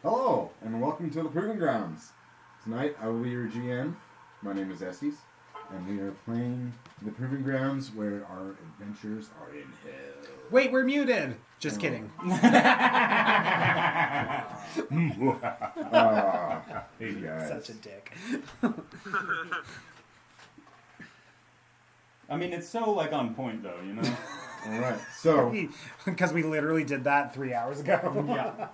Hello, and welcome to the Proving Grounds. Tonight I will be your GM. My name is Estes, and we are playing the Proving Grounds where our adventures are in hell. Wait, we're muted! Just kidding. Hey guys. Such a dick. I mean, it's so, like, on point, though, you know? Alright, so... Because we literally did that 3 hours ago. Yeah.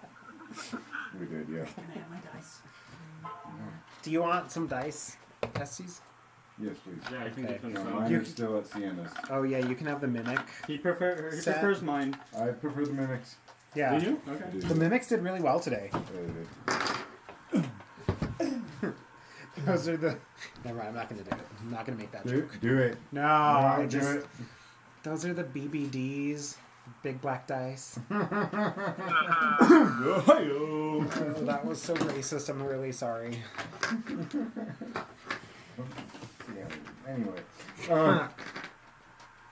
We did, yeah. Can I have my dice? Do you want some dice, Estes? Yes, please. Yeah, I can Okay. get them No, some. mine are still at Sienna's. Oh yeah, you can have the mimic. He Set. prefers mine. I prefer the mimics. Yeah. Do you? I Okay. do. The mimics did really well today. Those are the... Never mind, I'm not going to do it. I'm not going to make that joke. Do it. No, No, I do just... it. Those are the BBDs. Big black dice. Yo-yo. Oh, that was so racist. I'm really sorry. Yeah, anyway.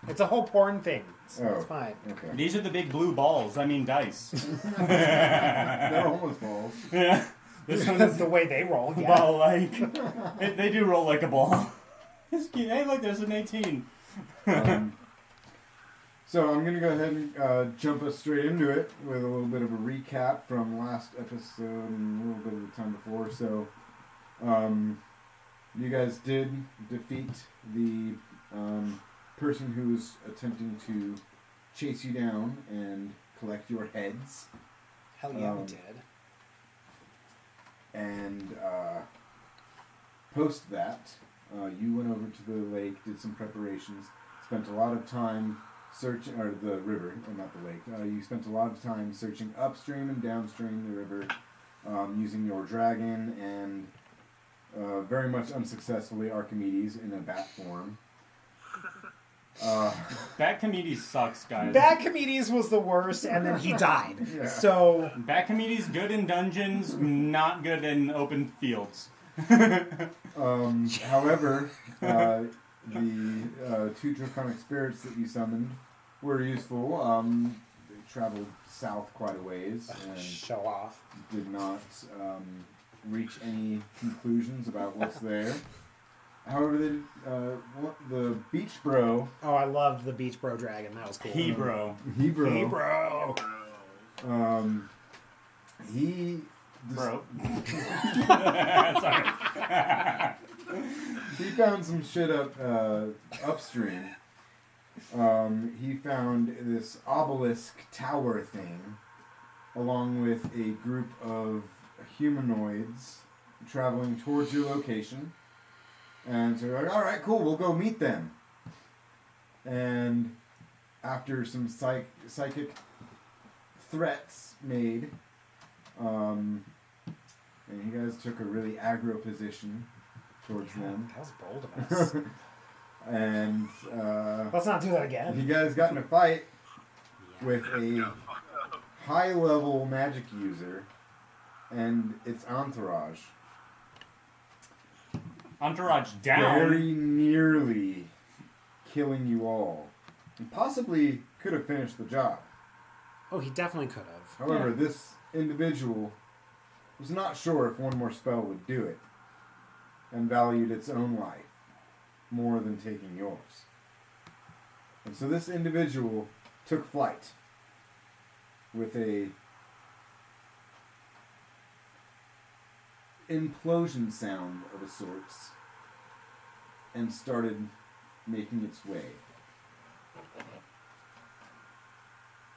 It's a whole porn thing. It's Oh. fine. Okay. These are the big blue balls. I mean, dice. They're almost balls. Yeah. This one is The way they roll, yeah. ball-like. They do roll like a ball. It's cute. Hey, look, there's an 18. So I'm going to go ahead and jump us straight into it with a little bit of a recap from last episode and a little bit of the time before. So you guys did defeat the person who was attempting to chase you down and collect your heads. Hell yeah, we did. And post that, you went over to the lake, did some preparations, spent a lot of time searching, or the river, or not the lake. You spent a lot of time searching upstream and downstream the river, using your dragon and very much unsuccessfully Archimedes in a bat form. Bat Comedies sucks, guys. Bad Comedies was the worst, and then he died. Yeah. So, Bat Comedies good in dungeons, not good in open fields. However, the two draconic spirits that you summoned were useful. They traveled south quite a ways and show off. did not reach any conclusions about what's there. However, the beach bro, Oh, I loved the Beach Bro Dragon. That was cool. Hebrew. Hebrew, Hey, bro. he Bro. he found some shit upstream. He found this obelisk tower thing, along with a group of humanoids traveling towards your location. And so you're like, all right, cool, we'll go meet them. And after some psychic threats made, and you guys took a really aggro position towards them. That was bold of us. And Let's not do that again. you guys got in a fight with a high-level magic user and its entourage. Entourage down. Very nearly killing you all. And possibly could have finished the job. Oh, he definitely could have. However, this individual was not sure if one more spell would do it, and valued its own life more than taking yours. And so this individual took flight with a implosion sound of a sorts and started making its way.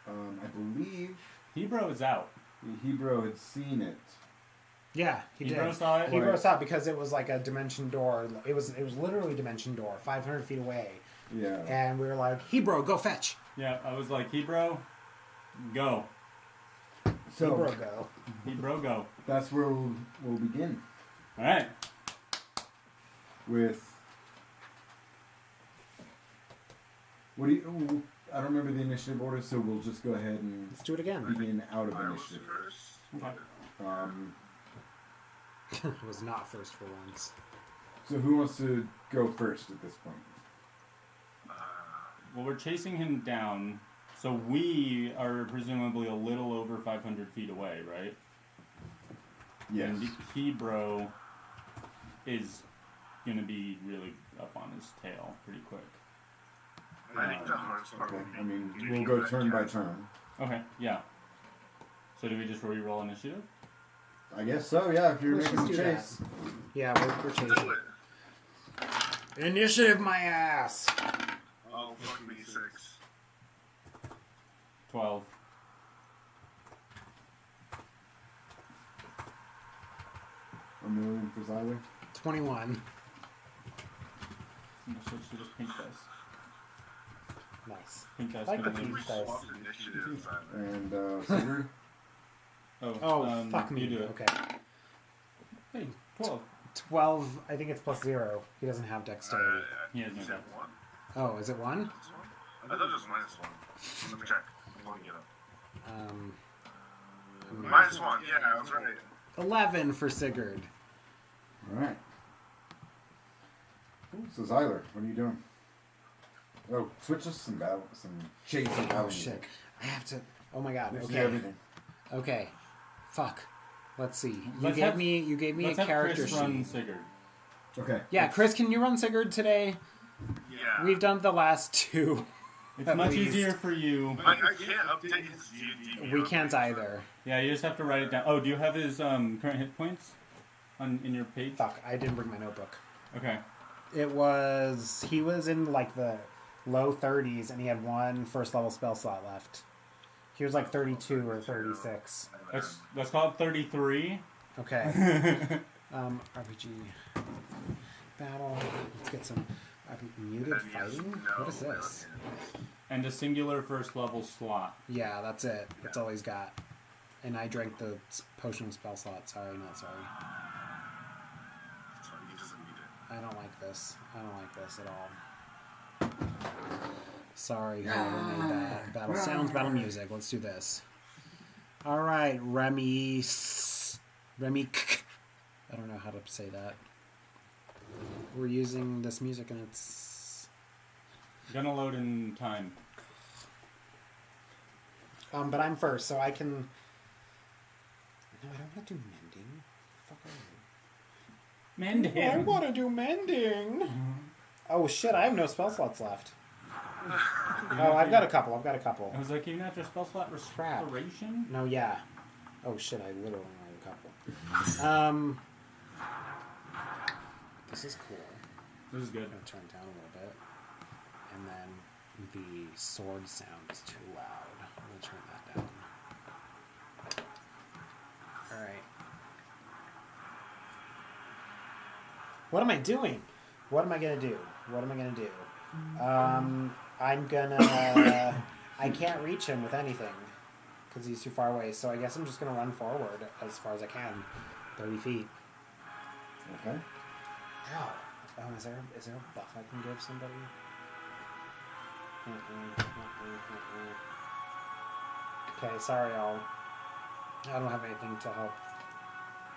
I believe Hebrew is out. the Hebrew had seen it. Yeah, he Hebrew did. saw it. He broke out because it was like a dimension door. It was literally a dimension door, 500 feet away. Yeah. And we were like, Hebrew, go fetch. Yeah, I was like, Hebrew, go. So Hebrew, go. Hebrew, go. that's where we'll begin All right. with. What do you? I don't remember the initiative order, so we'll just go ahead and Let's do it again. begin out of initiative. Okay. It was not first for once. So who wants to go first at this point? Well, we're chasing him down, so we are presumably a little over 500 feet away, right? Yes. And Hebro is gonna be really up on his tail pretty quick. I think the hardest part Okay. would be I mean, getting we'll go that turn by cat. turn. Okay, yeah. So do we just re-roll initiative? I guess so. Yeah. If you're Let's making just the do chase. Yeah, we're Do chasing. it. Initiative, my ass. Oh, fuck me, 6. 12. I'm moving for Zyler. 21. I'm gonna switch to just pink dice. Nice. Pink dice I like the gonna pink lose. dice. Swapped initiative. And Sigurd. Oh, Fuck me. You do it. Okay. Hey, 12. 12. I think it's plus 0. He doesn't have dexterity. He has no Is it dex. 1? Oh, is it 1? This one? I thought it was -1. Let me check. I'm looking it up. -1. Yeah, I was right. 11 for Sigurd. All right. So Zyler, what are you doing? Oh, switch us some battle, some chasing battle. Oh shit. I have to. Oh my god. Let's do Okay. everything. Okay. Fuck. Let's see. You Let's gave have- me a Let's have character Chris run sheet. Sigurd. Okay. Yeah, Chris, can you run Sigurd today? Yeah. We've done the last 2. It's At much least. easier for you. I can't update his D&D. We can't either. Yeah, you just have to write it down. Oh, do you have his current hit points in your page? Fuck, I didn't bring my notebook. Okay. He was in like the low 30s and he had 1 first level spell slot left. He was like 32 or 36. Let's call it 33. Okay. RPG battle. Let's get some muted fighting. What is this? And a singular first level slot. Yeah, that's it. That's all he's got. And I drank the potion spell slot. Sorry, not sorry. It's fine, he doesn't need it. I don't like this. I don't like this at all. Sorry, whoever made that. Battle sounds, battle music. Let's do this. All right, Remy. I don't know how to say that. We're using this music and it's. Gonna load in time. But I'm first, so I can. No, I don't want to do mending. Fuck Mend I want to do mending. Oh shit! I have no spell slots left. Oh, I've got a couple. I was like, can you not just spell slot restoration? No, yeah. Oh shit! I literally only have a couple. This is cool. This is good. I'm gonna turn it down a little bit, and then the sword sound is too loud. I'm gonna turn that down. All right. What am I doing? What am I gonna do? I'm gonna. I can't reach him with anything because he's too far away. So I guess I'm just gonna run forward as far as I can, 30 feet. Okay. Ow. Oh, is there a buff I can give somebody? Okay, sorry, y'all. I don't have anything to help.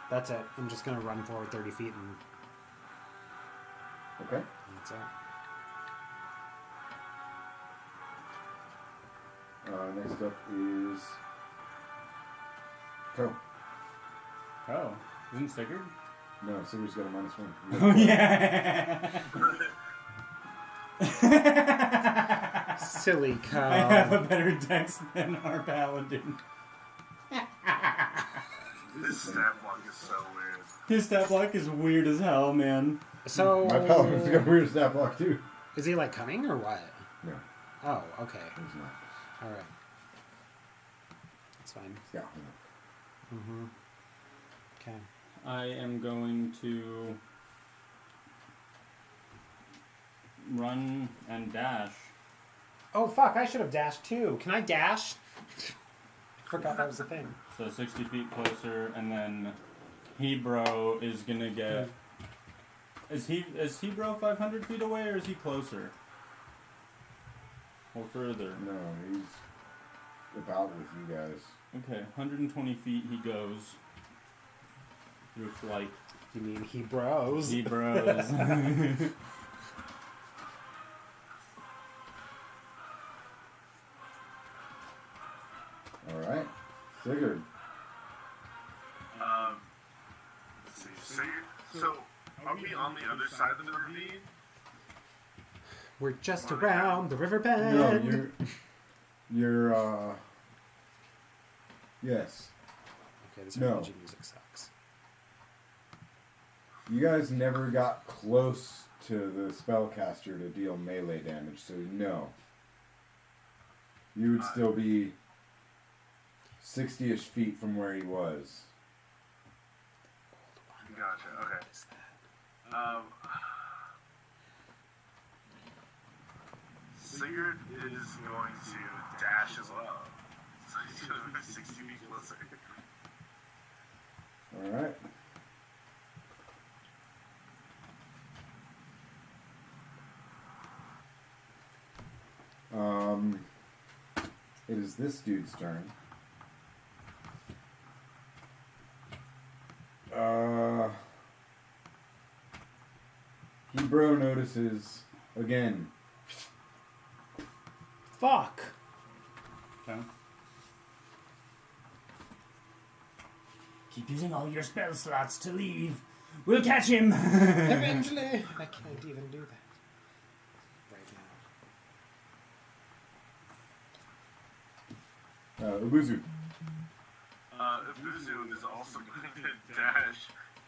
That's it. I'm just gonna run forward 30 feet and Okay. that's it. Next up is Co. Oh, isn't Sigurd? No, Sigurd's got a -1. Oh yeah. Silly cow. I have a better dex than our paladin. This stat block is so weird. His stat block is weird as hell, man. So My paladin's got a weird stat block too. is he like cunning or what? No, Oh, okay. he's not. All right. That's fine. Yeah. Mm-hmm. Okay. I am going to run and dash. Oh fuck! I should have dashed too. Can I dash? Forgot that was a thing. So 60 feet closer, and then Hebro is gonna get. Is Hebro 500 feet away, or is he closer? Or further? No, he's about with you guys. Okay, 120 feet he goes through flight. You mean he bros? Hebros. All right, Sigurd. So, are we on the other side of the ravine? We're just around the river bend. No, you're yes. Okay, this No. RPG music sucks. You guys never got close to the spellcaster to deal melee damage, so no. You would still be 60-ish feet from where he was. Gotcha, okay. Sigurd is going to dash as well. So he's going to move 60 feet closer. Alright. It is this dude's turn. Hebrew notices again. Fuck. Okay. Keep using all your spell slots to leave. We'll catch him. Eventually. I can't even do that right now. Ubuzu. Ubuzu is also going to dash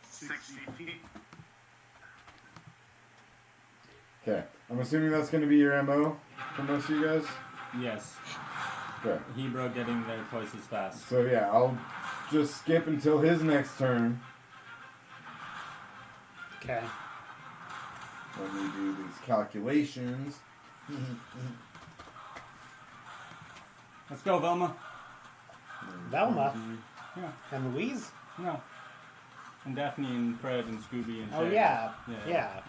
60 feet. Okay. I'm assuming that's going to be your MO for most of you guys? Yes. Okay. Hebrew getting there twice as fast. So yeah, I'll just skip until his next turn Okay. when we do these calculations. Let's go, Velma. Velma Yeah. and Louise? No. And Daphne and Fred and Scooby and Oh, Shay. yeah. Yeah. Yeah.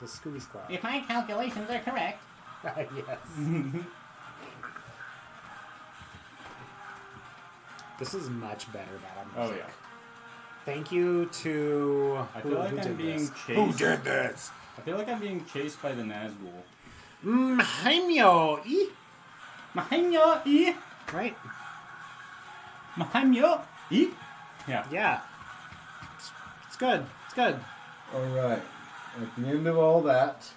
The Scooby Squad. If my calculations are correct. Yes. This is much better battle Oh, music. yeah. Thank you to... I feel like who I'm did being this? chased. Who did this? I feel like I'm being chased by the Nazgul. Heimyo! Mahanyo e. Right? Mahanyo e. Yeah. Yeah. It's good. It's good. Alright. At the end of all that,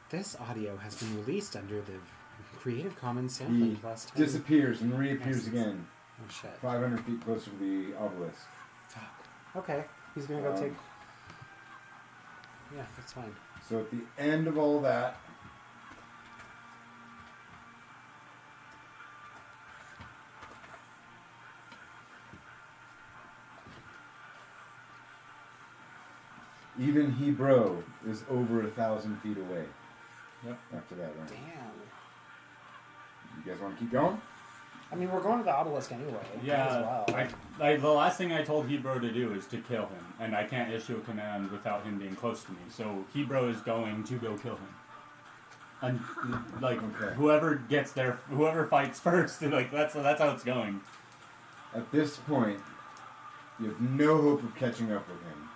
This audio has been released under the Creative Commons he sampling plus 10. disappears and reappears License. again. Oh shit. 500 feet closer to the obelisk. Fuck. Okay. He's gonna go Um, take... Yeah, that's fine. So at the end of all that, even Hebrew is over 1,000 feet away. Yep. After that round. Damn. You guys want to keep going? I mean, we're going to the obelisk anyway. Yeah, As well. the last thing I told Hebrew to do is to kill him, and I can't issue a command without him being close to me. So Hebrew is going to go kill him, and like Okay. whoever gets there, whoever fights first, like that's how it's going. At this point, you have no hope of catching up with him.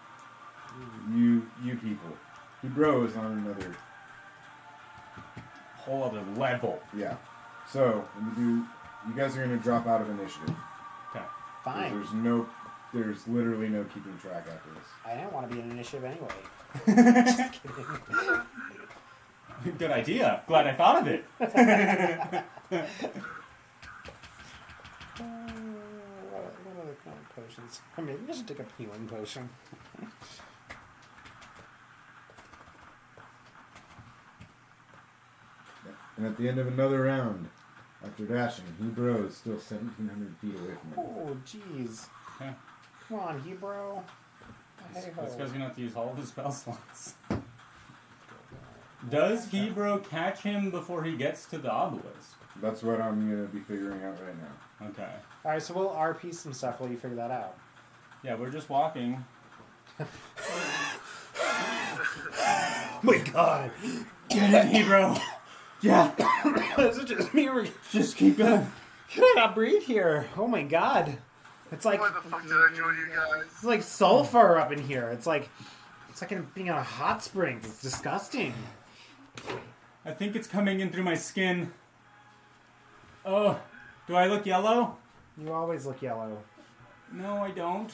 You people. Hebrew is on another. Whole other level. Yeah. So when we do, you guys are going to drop out of initiative. Okay. Fine. There's literally no keeping track after this. I didn't want to be in initiative anyway. Just kidding. Good idea. Glad I thought of it. What other kind of potions? I mean, we should take a healing potion. And at the end of another round, after dashing, Hebrew is still 1,700 feet away from him. Oh, jeez. Okay. Come on, Hebrew. This guy's gonna have to use all of his spell slots. Does Hebrew catch him before he gets to the obelisk? That's what I'm going to be figuring out right now. Okay. Alright, so we'll RP some stuff while you figure that out. Yeah, we're just walking. Oh my god! Get it, Hebrew. Yeah. Is it just me or Just keep going. can I not breathe here? Oh my god. It's like Why the fuck did I join you guys? it's like sulfur up in here. It's like being in a hot spring. It's disgusting. I think it's coming in through my skin. Oh. Do I look yellow? You always look yellow. No, I don't.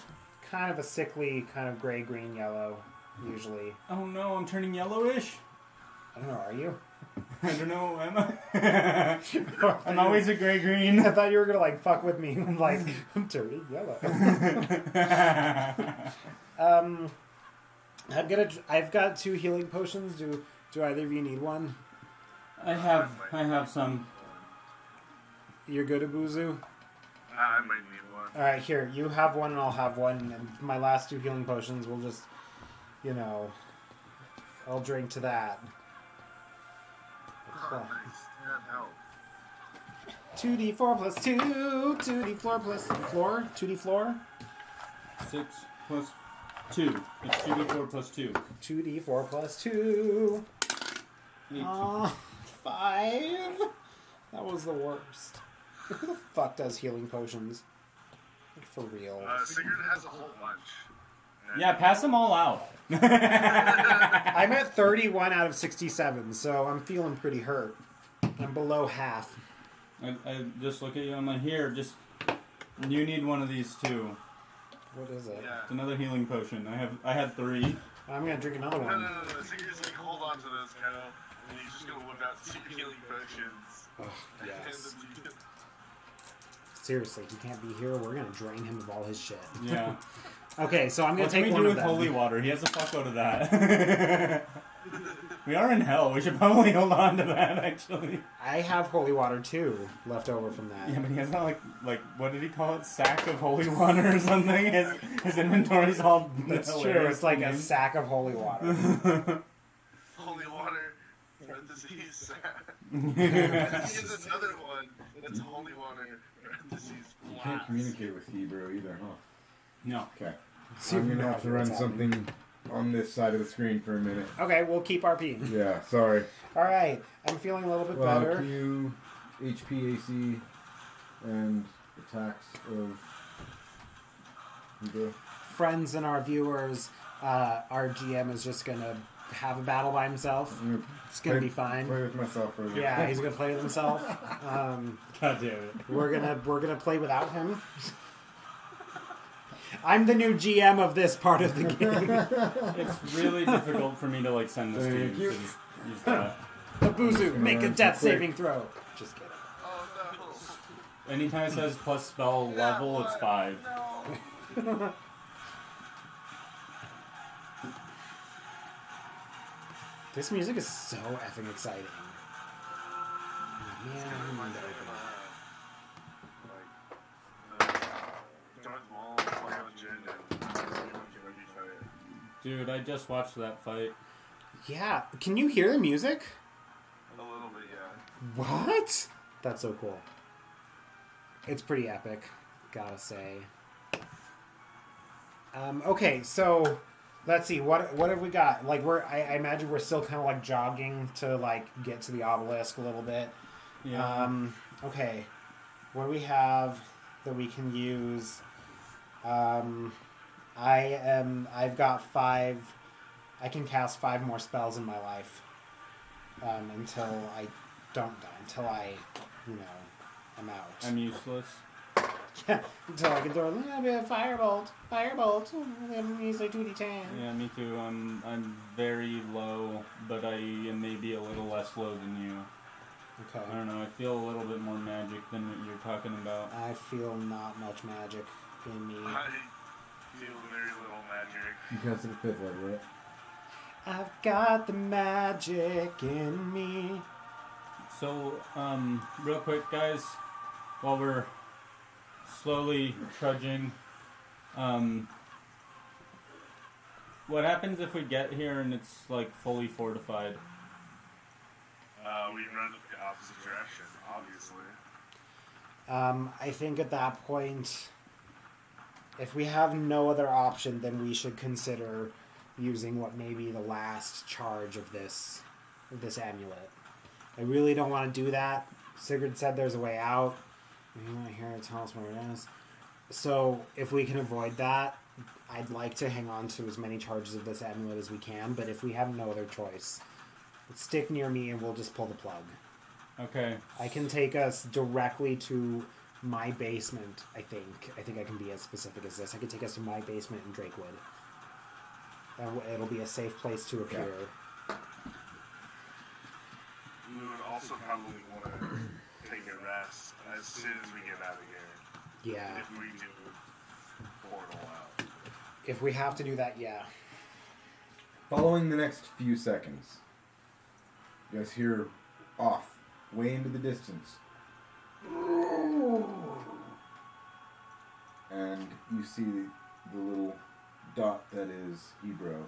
Kind of a sickly, kind of gray-green yellow, usually. Oh no, I'm turning yellowish. I don't know, are you? I don't know, am I? I'm always a gray-green. I thought you were gonna like fuck with me. I'm like, I'm turning yellow. I've got 2 healing potions. Do either of you need one? I have some. You're good, Abuzu? I might need one. Alright, here, you have one and I'll have one, and my last 2 healing potions will just, you know, I'll drink to that. Oh, nice. That helped. 2d4 plus 2, 2d floor plus floor, 2d floor, 6 plus 2. It's 2d4 plus 2. 2d4 plus 2. 8. 5. That was the worst. Who the fuck does healing potions? Like, for real. Sigurd has a whole bunch. Yeah, pass them all out. I'm at 31 out of 67, so I'm feeling pretty hurt. I'm below half. I just look at you. I'm like, here, you need one of these too. What is it? Yeah. It's another healing potion. I had 3. I'm gonna drink another No. one. Sigurd's like, hold on to those, Kyle. And he's just gonna whip out 2 healing potions. Oh, And yes. then- Seriously, he can't be here. We're gonna drain him of all his shit. Yeah. Okay, so I'm gonna What can take we one do of with them. holy water? He has a fuckload of that. We are in hell. We should probably hold on to that, actually. I have holy water too, left over from that. Yeah, but he has that, like what did he call it? Sack of holy water or something? His inventory's all... That's true. hilarious It's like a names. sack of holy water. Holy water, parentheses, sad. Here's another one that's holy water, parentheses, You can't blast. communicate with Hebrew either, huh? No. Okay. See I'm if gonna we have to know run what's happening. something on this side of the screen for a minute. Okay, we'll keep RPing. Yeah, sorry. All right, I'm feeling a little bit Well, better. Q, HP, AC, and attacks of Hebrew. Friends and our viewers, our GM is just gonna have a battle by himself. I'm gonna It's gonna play- be fine. Play with myself for a little Yeah, bit. he's gonna play with himself. God damn it. We're gonna play without him. I'm the new GM of this part of the game. It's really difficult for me to like send this to Thank you. you. So just use that. Abuzu, make a run death quick. saving throw. Just kidding. Oh no. Anytime it says plus spell level, it's 5. No. This music is so effing exciting. Man, I need to open it. Darth Maul, Qui-Gon Jinn, and Dude, I just watched that fight. Yeah, can you hear the music? a little bit, yeah. What? That's so cool. It's pretty epic, gotta say. Okay, so let's see. What have we got? Like I imagine we're still kind of like jogging to like get to the obelisk a little bit. Yeah. Okay, what do we have that we can use? I've got 5. I can cast 5 more spells in my life. Until I don't die. Until I, I'm out. I'm useless. Until I can throw a little bit of firebolt. Use like 2d10. Yeah, me too. I'm very low, but I am maybe a little less low than you. Okay. I don't know. I feel a little bit more magic than what you're talking about. I feel not much magic in me. I feel very little magic. Because of the 5th level, right? I've got the magic in me. So, real quick, guys, while we're slowly trudging, what happens if we get here and it's like fully fortified? We run the opposite direction, obviously. I think at that point, if we have no other option, then we should consider using what may be the last charge of this amulet. I really don't want to do that. Sigurd said there's a way out. You want to hear it tell us where it is. So if we can avoid that, I'd like to hang on to as many charges of this amulet as we can, but if we have no other choice, stick near me and we'll just pull the plug. Okay. I can take us directly to my basement, I think I can be as specific as this. I could take us to my basement in Drakewood. It'll be a safe place to appear. We would also probably want to take a rest as soon as we get out of here. Yeah. If we do portal out. If we have to do that, yeah. Following the next few seconds, you guys hear off, way into the distance. And you see the little dot that is Ebro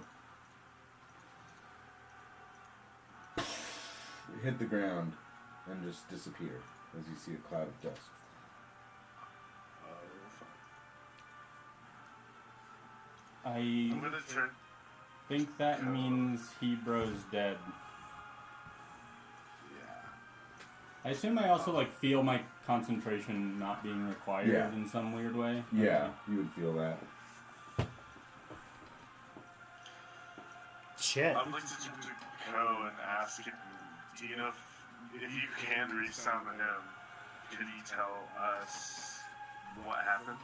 hit the ground and just disappear as you see a cloud of dust. I I'm gonna turn. think that means Hebro's dead. Yeah. I assume I also like feel my concentration not being required Yeah. in some weird way. Yeah, you would feel that. Shit. I'd like to go and ask him, do you know if you can resound to him, could he tell us what happens?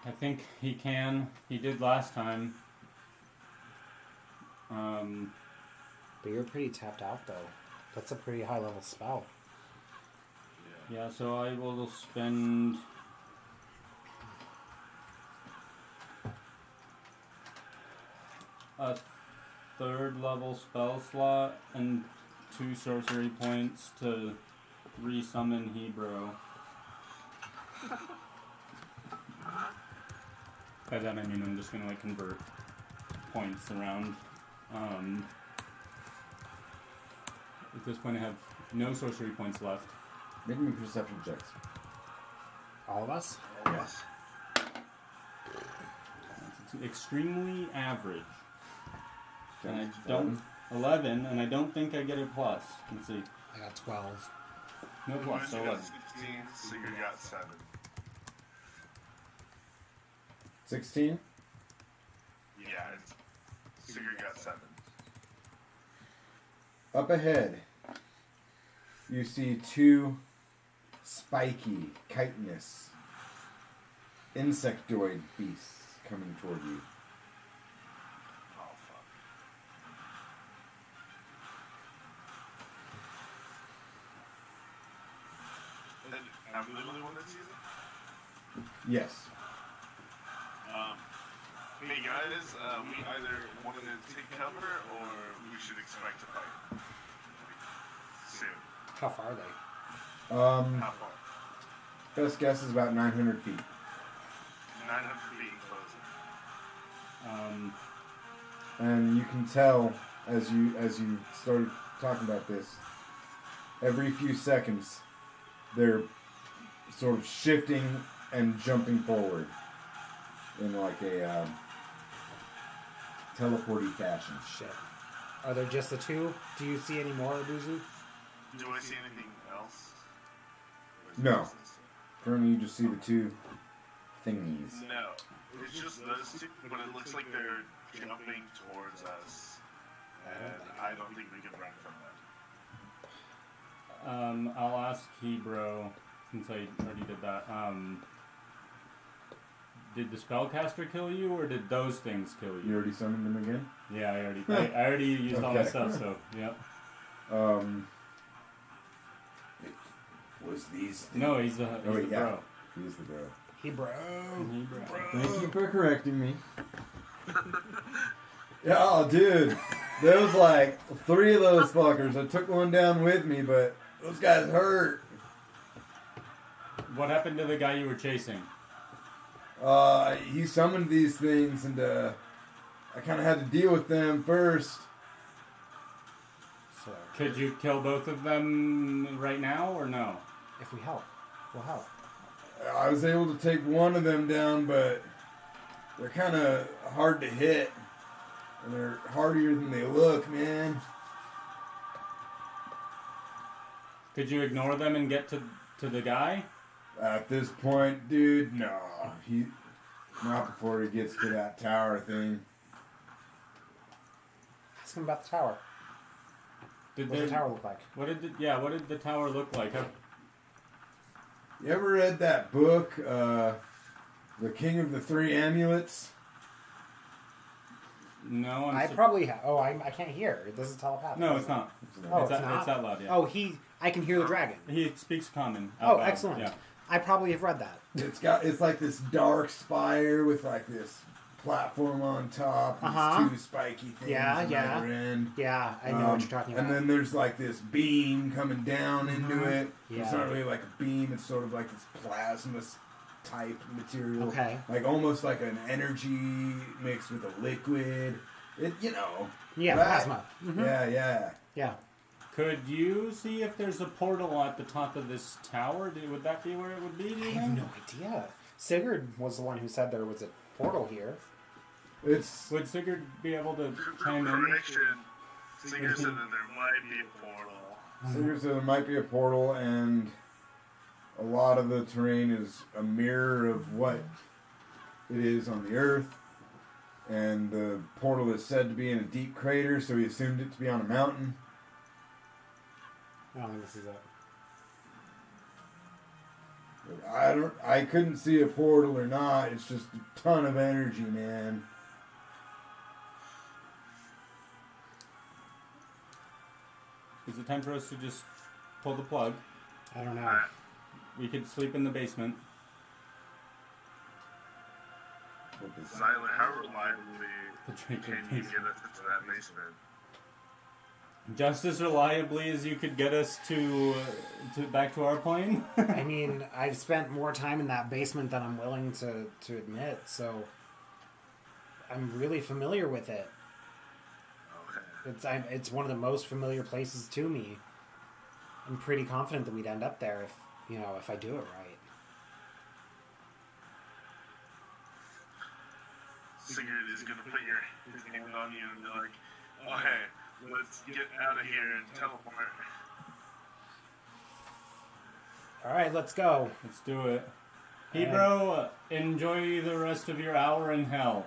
I think he can. He did last time. But you're pretty tapped out, though. That's a pretty high level spell. Yeah, so I will spend a third level spell slot and 2 sorcery points to resummon Hebro. By that I mean I'm just gonna like convert points around. At this point I have no sorcery points left. Make me perception checks. All of us? Yes. It's extremely average. And I 11. don't 11, and I don't think I get a plus. Let's see. I got 12. No plus, so You got 11. 16, so you got 7. 16? Yeah, so you got 7. Up ahead, you see 2 spiky, chitinous, insectoid beasts coming toward you. Oh, fuck. And I'm the only one that sees it? Yes. Hey guys, we either want to take cover or we should expect to fight. Soon. How far are they? How far? Best guess is about 900 feet. 900 feet closer. And you can tell as you started talking about this, every few seconds they're sort of shifting and jumping forward in like a teleporty fashion. Shit. Are there just the 2? Do you see any more, Abuzu? Do I see anything else? Or is it No. just this two? Currently you just see the 2 thingies. No. It's just those two, but it looks like they're jumping towards us. And I don't think we can run from them. I'll ask Hebro, since I already did that. Did the spellcaster kill you, or did those things kill You you? already summoned them again? Yeah, I already used all my Okay. stuff, so, yeah. It was these things. No, he's the wait, yeah. bro. He's the bro. He bro. Hebro. Thank you for correcting me. Yeah, oh, dude. There was like 3 of those fuckers. I took one down with me, but those guys hurt. What happened to the guy you were chasing? He summoned these things, and I kind of had to deal with them first. So, Could you kill both of them right now, or no? if we help, we'll help. I was able to take one of them down, but they're kind of hard to hit. And they're harder than they look, man. Could you ignore them and get to the guy? At this point, dude, no. Not before he gets to that tower thing. Ask him about the tower. Did What does the tower look like? What did the tower look like? You ever read that book, The King of the Three Amulets? No, I probably have. Oh, I can't hear. This is telepathic. No, it's not. Oh, it's, it's that, not? it's that loud, yeah. Oh, I can hear the dragon. He speaks common. Oh, out loud, excellent. Yeah. I probably have read that. It's like this dark spire with like this platform on top, these two spiky things on either end. Yeah, I know what you're talking about. And then there's like this beam coming down into it. Yeah. It's not really like a beam, it's sort of like this plasma type material. Okay. Like almost like an energy mixed with a liquid. It, you know. Yeah, right? plasma. Mm-hmm. Yeah. Yeah. Could you see if there's a portal at the top of this tower? Would that be where it would be? I have no idea. Sigurd was the one who said there was a portal here. Would Sigurd be able to chime in? Correction. Singer said that there might be a portal. Sigurd said there might be a portal, and a lot of the terrain is a mirror of what it is on the Earth. And the portal is said to be in a deep crater, so he assumed it to be on a mountain. I don't think this is it. I couldn't see a portal or not. It's just a ton of energy, man. Is it time for us to just pull the plug? I don't know. We could sleep in the basement. Silent, how reliably The can Drakewood you basement. get us into that basement? Just as reliably as you could get us to back to our plane. I mean, I've spent more time in that basement than I'm willing to admit, so I'm really familiar with it. Okay. It's one of the most familiar places to me. I'm pretty confident that we'd end up there if I do it right. Sigurd is gonna put his hand on you and be like, "Oh hey, let's get out of here and teleport." All right, let's go. Let's do it. Hebro, enjoy the rest of your hour in hell.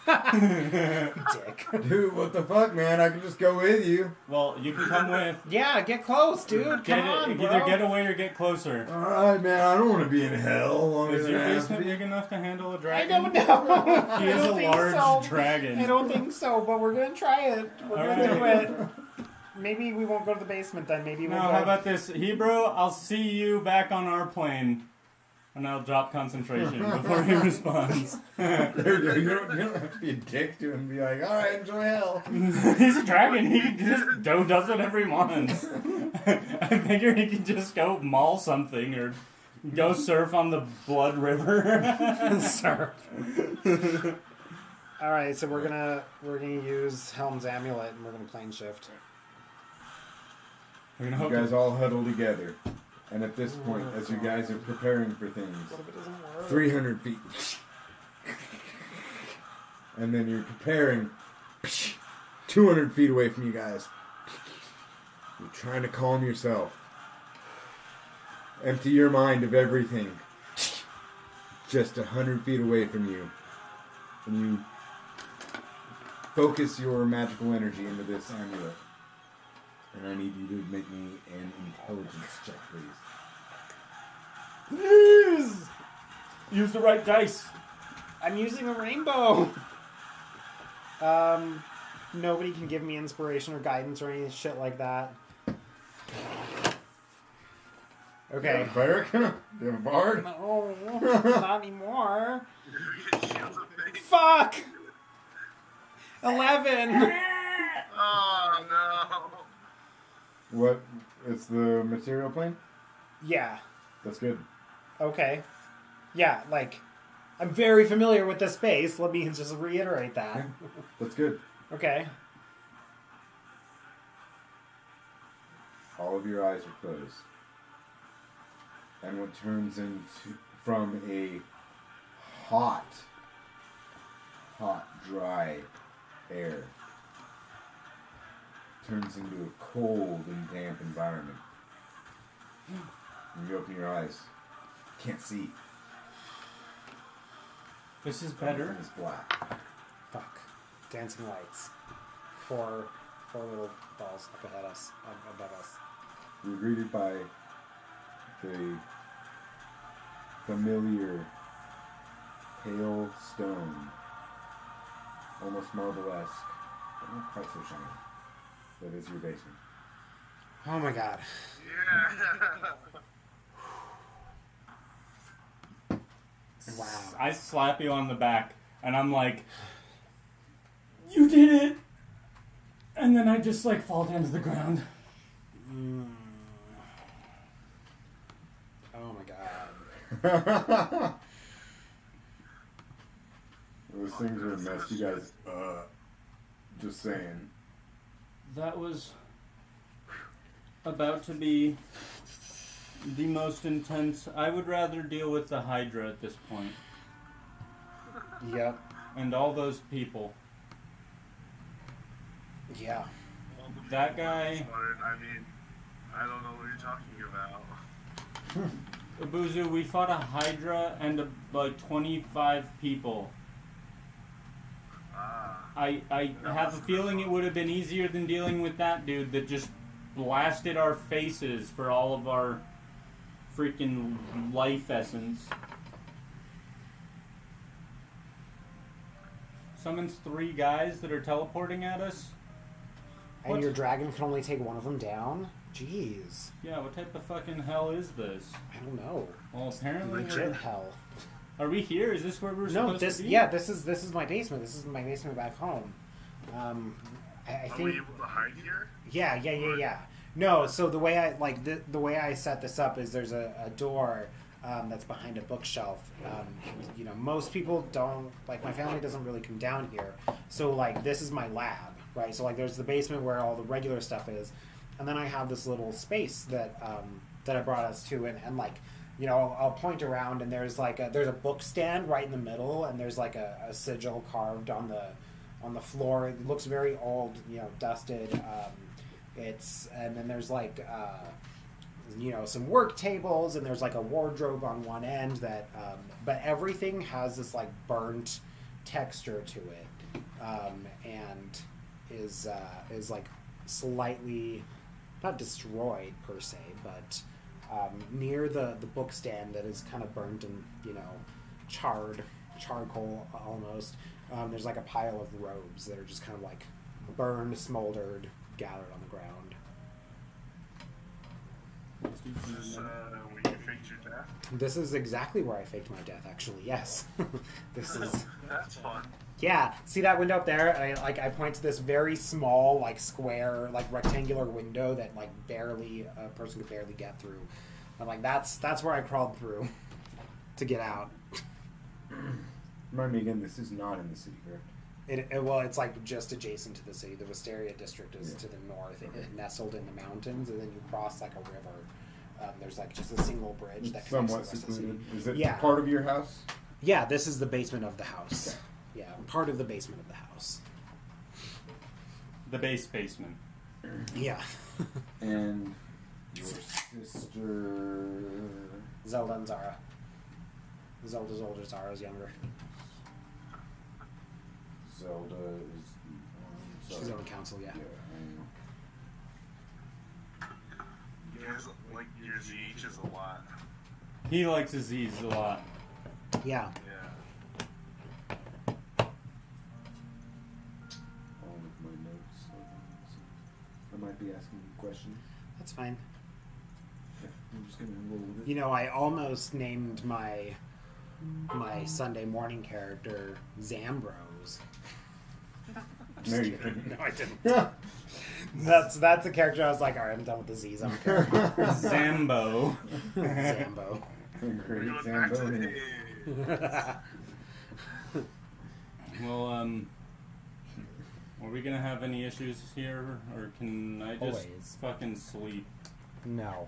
Dick. Dude, what the fuck, man? I can just go with you. Well, you can come with. Yeah, get close, dude. Come on, bro. Either get away or get closer. Alright, man. I don't want to be in hell longer Is than your I have to basement be. big enough to handle a I dragon? don't know. He I is a don't think large so. dragon. I don't think so, but we're gonna try it. We're gonna do it. Maybe we won't go to the basement then. Maybe we'll No, go. how about this? Hebro, I'll see you back on our plane. And I'll drop concentration before he responds. You don't have to be a dick to him and be like, alright, enjoy hell. He's a dragon. He just does whatever he wants. I figure he could just go maul something or go surf on the Blood River. Surf. All right, so we're gonna use Helm's amulet and we're gonna plane shift. We're gonna You hope guys all huddle together. And at this point, as you guys are preparing for things, What if it doesn't work? 300 feet. And then you're preparing 200 feet away from you guys. You're trying to calm yourself. Empty your mind of everything. Just 100 feet away from you. And you focus your magical energy into this amulet. And I need you to make me an intelligence check, please. Please! Use the right dice. I'm using a rainbow. Nobody can give me inspiration or guidance or any shit like that. You Okay. have a cleric? You have a bard? No, not anymore. Shields of faith. Fuck! 11! Oh no. What? It's the material plane? Yeah. That's good. Okay. Yeah, like, I'm very familiar with this space. Let me just reiterate that. That's good. Okay. All of your eyes are closed. And what turns from a hot, dry air turns into a cold and damp environment. When you open your eyes, you can't see. This is better. Everything is black. Fuck. Dancing lights. Four little balls up ahead us, above us. You're greeted by the familiar pale stone, almost marble-esque, but not quite so shiny. That is your basement. Oh my god. Yeah. Wow. I slap you on the back, and I'm like, "You did it!" And then I just like fall down to the ground. Oh my god. Those things are a mess, you guys. Just saying. That was about to be the most intense. I would rather deal with the Hydra at this point. Yep. And all those people. Yeah. That guy, I mean, I don't know what you're talking about. Abuzu, we fought a Hydra and like 25 people. I have a feeling it would have been easier than dealing with that dude that just blasted our faces for all of our freaking life essence. Summons 3 guys that are teleporting at us. And What? your dragon can only take one of them down? Jeez. Yeah, what type of fucking hell is this? I don't know. Well, apparently, Legit hell. are we here? Is this where we're No, supposed this to be? yeah, this is my basement. This is my basement back home. I Are think we able to hide here? yeah. No, so the way I the way I set this up is there's a door that's behind a bookshelf. Most people don't like my family doesn't really come down here. So like this is my lab, right? So like there's the basement where all the regular stuff is, and then I have this little space that I brought us to, and like I'll point around and there's a book stand right in the middle, and there's like a sigil carved on the floor. It looks very old, dusted. And then there's like some work tables, and there's like a wardrobe on one end that but everything has this like burnt texture to it, and is like slightly not destroyed per se, but near the book stand that is kind of burnt and charcoal almost. There's like a pile of robes that are just kind of like burned, smoldered, gathered on the ground. Is this where you faked your death? This is exactly where I faked my death, actually. Yes, this is. That's fun. Yeah, see that window up there? I point to this very small, like square, like rectangular window that like barely a person could barely get through. I'm like, that's where I crawled through to get out. Remind me again, this is not in the city, correct? It's like just adjacent to the city. The Wisteria district is to the north, nestled in the mountains, and then you cross like a river. There's like just a single bridge that connects Somewhat the rest of the city. secluded. Is it part of your house? Yeah, this is the basement of the house. Okay. Yeah, part of the basement of the house. The base basement. Yeah. And your sister... Zelda and Zara. Zelda's older, Zara's younger. Zelda is... She's on the council, yeah. You guys like your ZH is a lot. He likes Aziz a lot. Yeah. Yeah. All of my notes. I might be asking you questions. That's fine. Okay, I'm just gonna roll with it. I almost named my Sunday morning character Zambros. No, you didn't. No, I didn't. That's a character I was like, alright, I'm done with the Z's. I don't care. Zambo. Zambo. Great We're going back to Zamboni. Well, are we gonna have any issues here, or can I just Always. fucking sleep? No.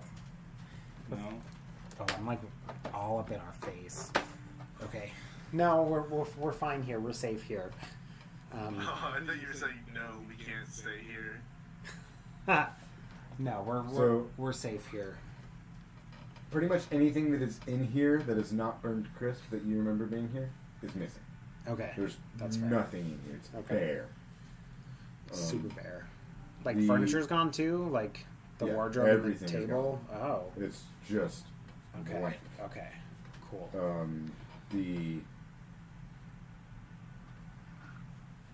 No. Oh, I'm like all up in our face. Okay. No, we're fine here. We're safe here. Oh, I thought you were saying no, we can't stay here. No, we're safe here. Pretty much anything that is in here that is not burned to crisp that you remember being here is missing. Okay. There's That's fair. nothing in here. It's Okay. bare. Super bare. Like the- furniture's gone too. Like the Yeah, wardrobe and the everything is table. Oh. It's just Okay. blank. Okay. Cool. You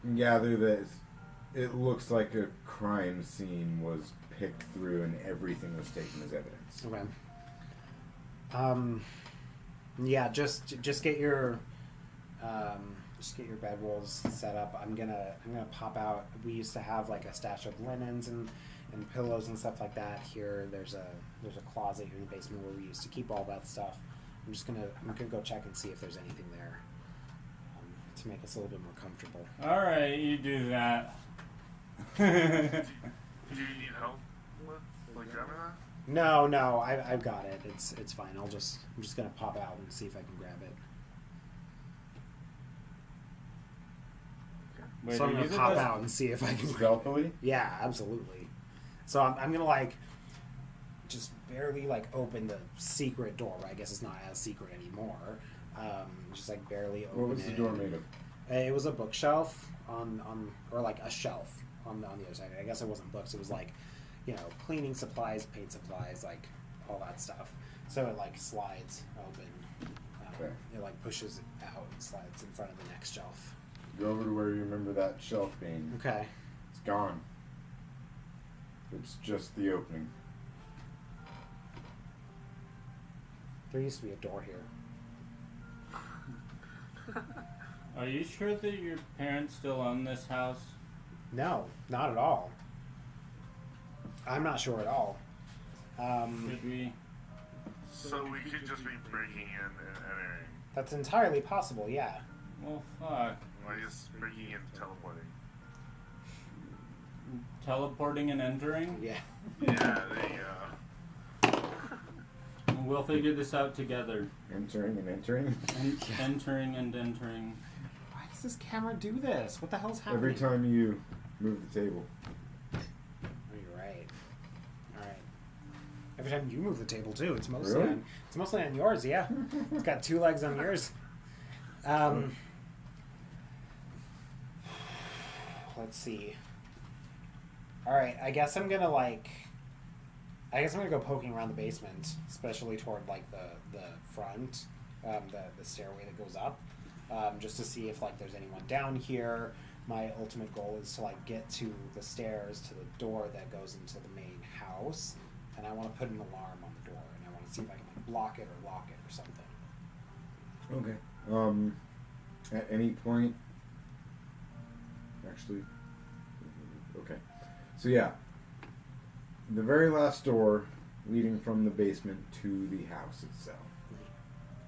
can gather that it looks like a crime scene was picked through and everything was taken as evidence. Okay. Yeah, just get your bedrolls set up. I'm gonna pop out. We used to have like a stash of linens and pillows and stuff like that. Here, there's a closet here in the basement where we used to keep all that stuff. I'm gonna go check and see if there's anything there to make us a little bit more comfortable. All right, you do that. Do you need help with like grabbing that? No, I've got it. It's fine. I'm just gonna pop out and see if I can grab it. Wait, So I'm are gonna you pop the- out and see if I can. Stealthily? Yeah, absolutely. So I'm gonna like just barely like open the secret door. I guess it's not as secret anymore. Just like barely open. What was the door made of? It was a bookshelf on or like a shelf on the other side. I guess it wasn't books. It was like, cleaning supplies, paint supplies, like all that stuff. So it like slides open. Okay. It like pushes it out and slides in front of the next shelf. Go over to where you remember that shelf being. Okay. It's gone. It's just the opening. There used to be a door here. Are you sure that your parents still own this house? No, not at all. I'm not sure at all. Should we? So we could just be breaking in and entering. That's entirely possible, yeah. Well, fuck. Well, I guess breaking in, teleporting. Teleporting and entering? Yeah. Yeah, there you go. We'll figure this out together. Entering and entering. Entering and entering. Why does this camera do this? What the hell's happening? Every time you move the table. Oh, you're right. Alright. Every time you move the table too, it's mostly Really? on yours, yeah. It's got two legs on yours. Let's see. Alright, I guess I'm gonna go poking around the basement, especially toward like the front, the stairway that goes up, just to see if like there's anyone down here. My ultimate goal is to like get to the stairs to the door that goes into the main house, and I want to put an alarm on the door, and I want to see if I can like block it or lock it or something. Okay. At any point. Actually. Okay. So yeah. The very last door leading from the basement to the house itself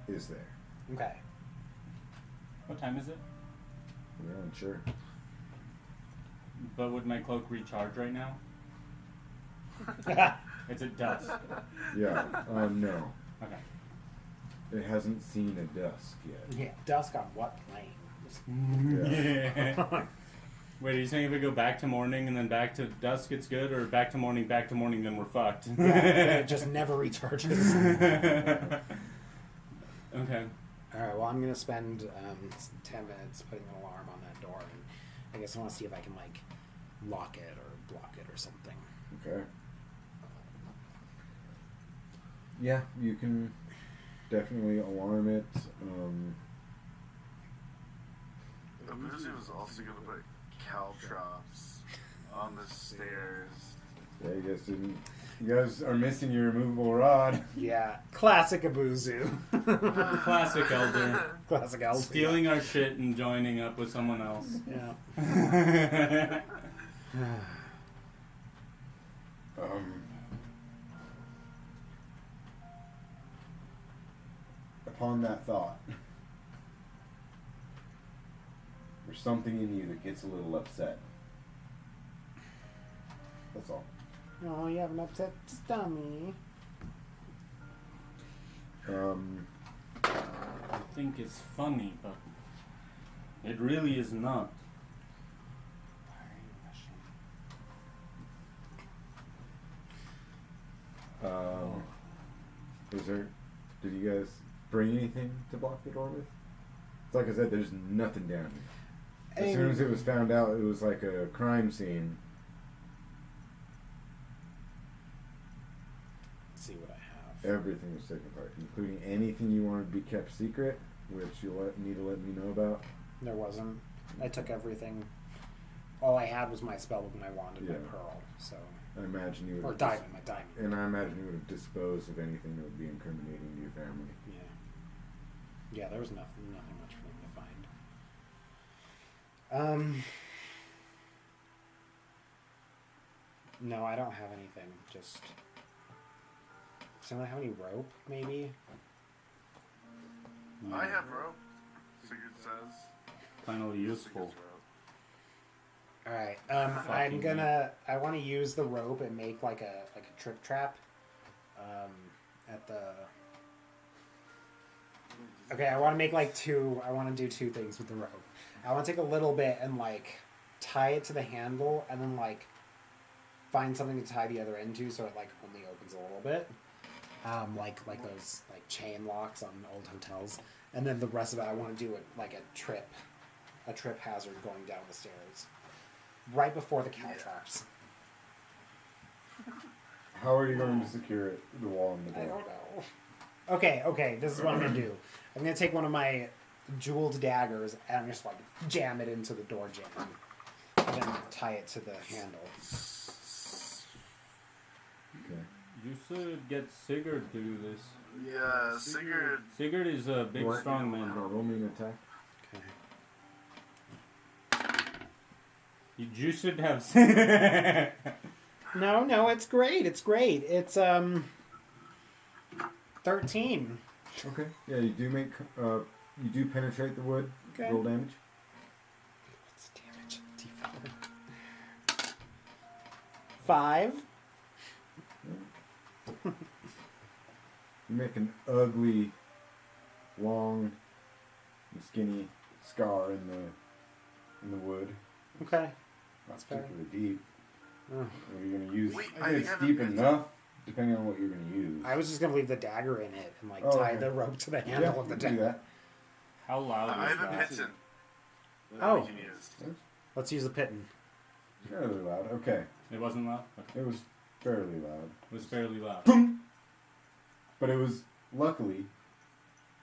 is there. Okay. What time is it? We're unsure. But would my cloak recharge right now? It's at dusk. Yeah. No. Okay. It hasn't seen a dusk yet. Yeah. Dusk on what plane? Yeah. Wait, are you saying if we go back to morning and then back to dusk it's good, or back to morning, then we're fucked? Yeah, it just never recharges. Okay. Alright, well I'm gonna spend 10 minutes putting an alarm on that door, and I guess I want to see if I can like lock it or block it or something. Okay. Yeah, you can definitely alarm it. Abuzi was also going to put caltrops on the stairs. Yeah, you guys are missing your removable rod. Yeah, classic Abuzu. Classic elder. Classic elder. Stealing our shit and joining up with someone else. Yeah. Upon that thought, there's something in you that gets a little upset. That's all. Oh, you have an upset stomach. I think it's funny, but it really is not. Did you guys bring anything to block the door with? It's like I said, there's nothing down here. As soon as it was found out it was like a crime scene. Let's see what I Everything was taken apart, including anything you wanted to be kept secret, which you'll need to let me know about. There wasn't. I took everything. All I had was my spell book and my wand and my pearl. So. I imagine you would. Or diamond, my diamond. And I imagine you would have disposed of anything that would be incriminating to your family. Yeah. Yeah, there was nothing much for them to find. No, I don't have anything. Just. Does anyone have any rope, maybe? I have rope. Sigurd says. Finally useful. Sigurd's rope. Alright, I want to use the rope and make like a trip trap. Okay, I want to make I want to do two things with the rope. I want to take a little bit and tie it to the handle and then find something to tie the other end to so it only opens a little bit. Like those chain locks on old hotels. And then the rest of it I want to do it like a trip hazard going down the stairs. Right before the caltrops. How are you going to secure it, the wall and the door? I don't know. Okay, this is what I'm going to do. I'm going to take one of my jeweled daggers and I'm just jam it into the door jamb. And then tie it to the handle. Okay. You should get Sigurd to do this. Yeah, Sigurd. Sigurd is a big, strong man. Roll me an attack. Okay. You should have. No, it's great. It's 13. Okay. Yeah, you do make. You do penetrate the wood. Okay. Roll damage. What's damage? D4. 5. You make an ugly, long, and skinny scar in the wood. Okay. Not fair. particularly deep. Oh. What are you going to use? Wait, I think it's deep enough, depending on what you're going to use. I was just going to leave the dagger in it and tie okay. the rope to the handle of the you can do dagger. that. How loud I is have a that? piton. Oh. We can use. Let's use the pitten. Fairly loud. Okay. It wasn't loud? Okay. It was fairly loud. It was fairly loud. But it was, luckily,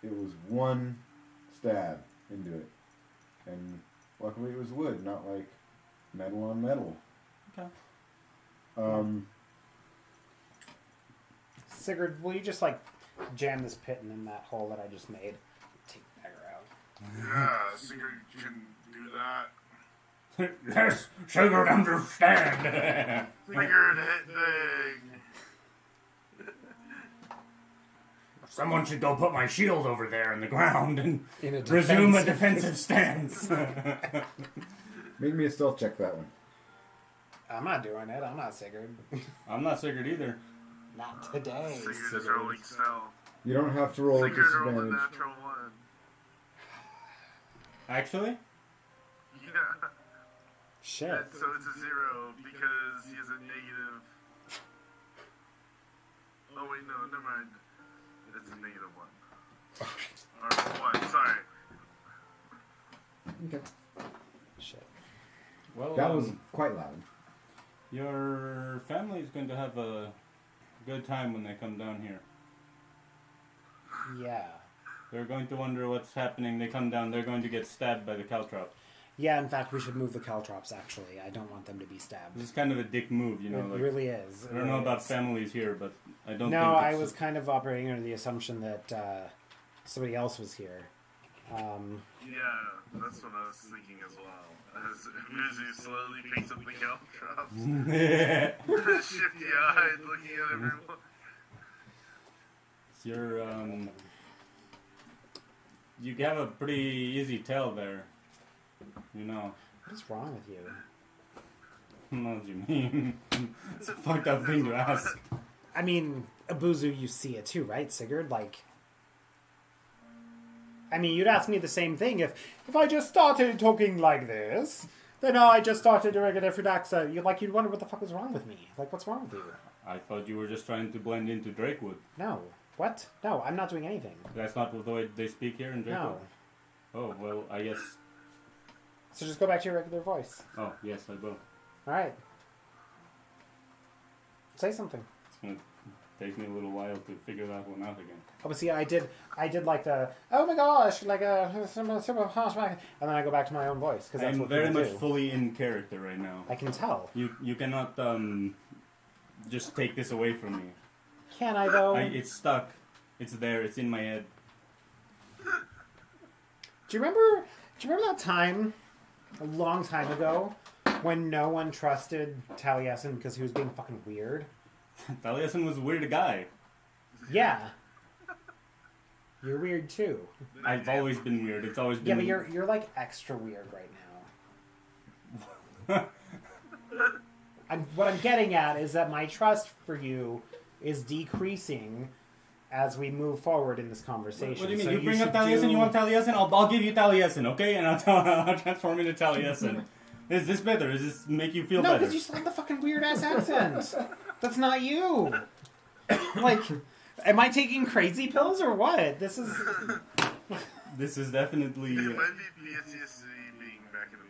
it was one stab into it. And luckily it was wood, not metal on metal. Okay. Sigurd, will you just jam this pitten in that hole that I just made? Take the dagger out. Yeah, Sigurd can do that. Yes, Sigurd, understand. Sigurd hit thing. Someone should go put my shield over there in the ground and In a resume a defensive stance. Make me a stealth check for that one. I'm not doing it. I'm not Sigurd. I'm not Sigurd either. Not today. Sigurd is rolling stealth. You don't have to roll a Sigurd rolled a disadvantage. natural 1. Actually? Yeah. Shit. And so it's a 0 because he has a negative. Oh wait, no, never mind. It's a negative 1. Or 1, sorry. Okay. Shit. Well, That was quite loud. your family is going to have a good time when they come down here. Yeah. They're going to wonder what's happening. They come down, they're going to get stabbed by the caltrop. Yeah, in fact, we should move the caltrops, actually. I don't want them to be stabbed. This is kind of a dick move, you know. It really is. I don't know about families here, but I don't think No, I it's was kind of operating under the assumption that somebody else was here. Yeah, that's what I was thinking as well. As Uzu slowly picks up the caltrops. Shifty-eyed, looking at everyone. You're, you have a pretty easy tell there. You know. What is wrong with you? I don't know what you mean. It's a fucked up thing to ask. I mean, Abuzu, you see it too, right, Sigurd? I mean, you'd ask me the same thing if I just started talking like this. Then I just started doing a different accent. You'd wonder what the fuck was wrong with me. What's wrong with you? I thought you were just trying to blend into Drakewood. No. What? No, I'm not doing anything. That's not the way they speak here in Drakewood? No. Oh, well, I guess... So just go back to your regular voice. Oh, yes, I will. Alright. Say something. It's going to take me a little while to figure that one out again. Oh, but see, I did like the oh my gosh, like a super flashback, and then I go back to my own voice because that's I'm what very people much do. fully in character right now. I can tell. You cannot just take this away from me. Can I though? It's stuck. It's there. It's in my head. Do you remember that time, a long time ago, when no one trusted Taliesin because he was being fucking weird? Taliesin was a weird guy. Yeah. You're weird too. I've always been weird. It's always Yeah, been. but you're like extra weird right now. What I'm getting at is that my trust for you is decreasing as we move forward in this conversation. What do you mean? So you bring up should Taliesin, you want Taliesin? I'll give you Taliesin, okay? And I'll transform into Taliesin. Is this better? Does this make you feel No, better? because you still have the fucking weird ass accent. That's not you. Like, am I taking crazy pills or what? This is definitely. It might be PTSD being back in the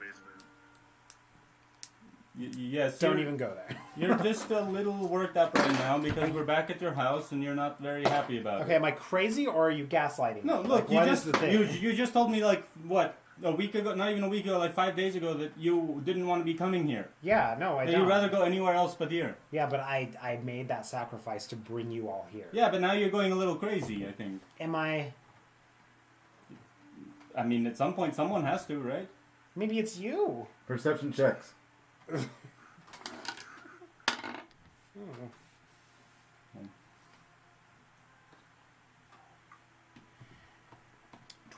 basement. Yes. don't even go there. You're just a little worked up right now because we're back at your house and you're not very happy about it. Okay, am I crazy or are you gaslighting me? No, look, Like, you what just is the thing? you just told me like what a week ago, not even a week ago, like 5 days ago, that you didn't want to be coming here. Yeah, no, I That don't. you'd rather go anywhere else but here. Yeah, but I made that sacrifice to bring you all here. Yeah, but now you're going a little crazy. I think. Am I? I mean, at some point, someone has to, right? Maybe it's you. Perception checks. Hmm.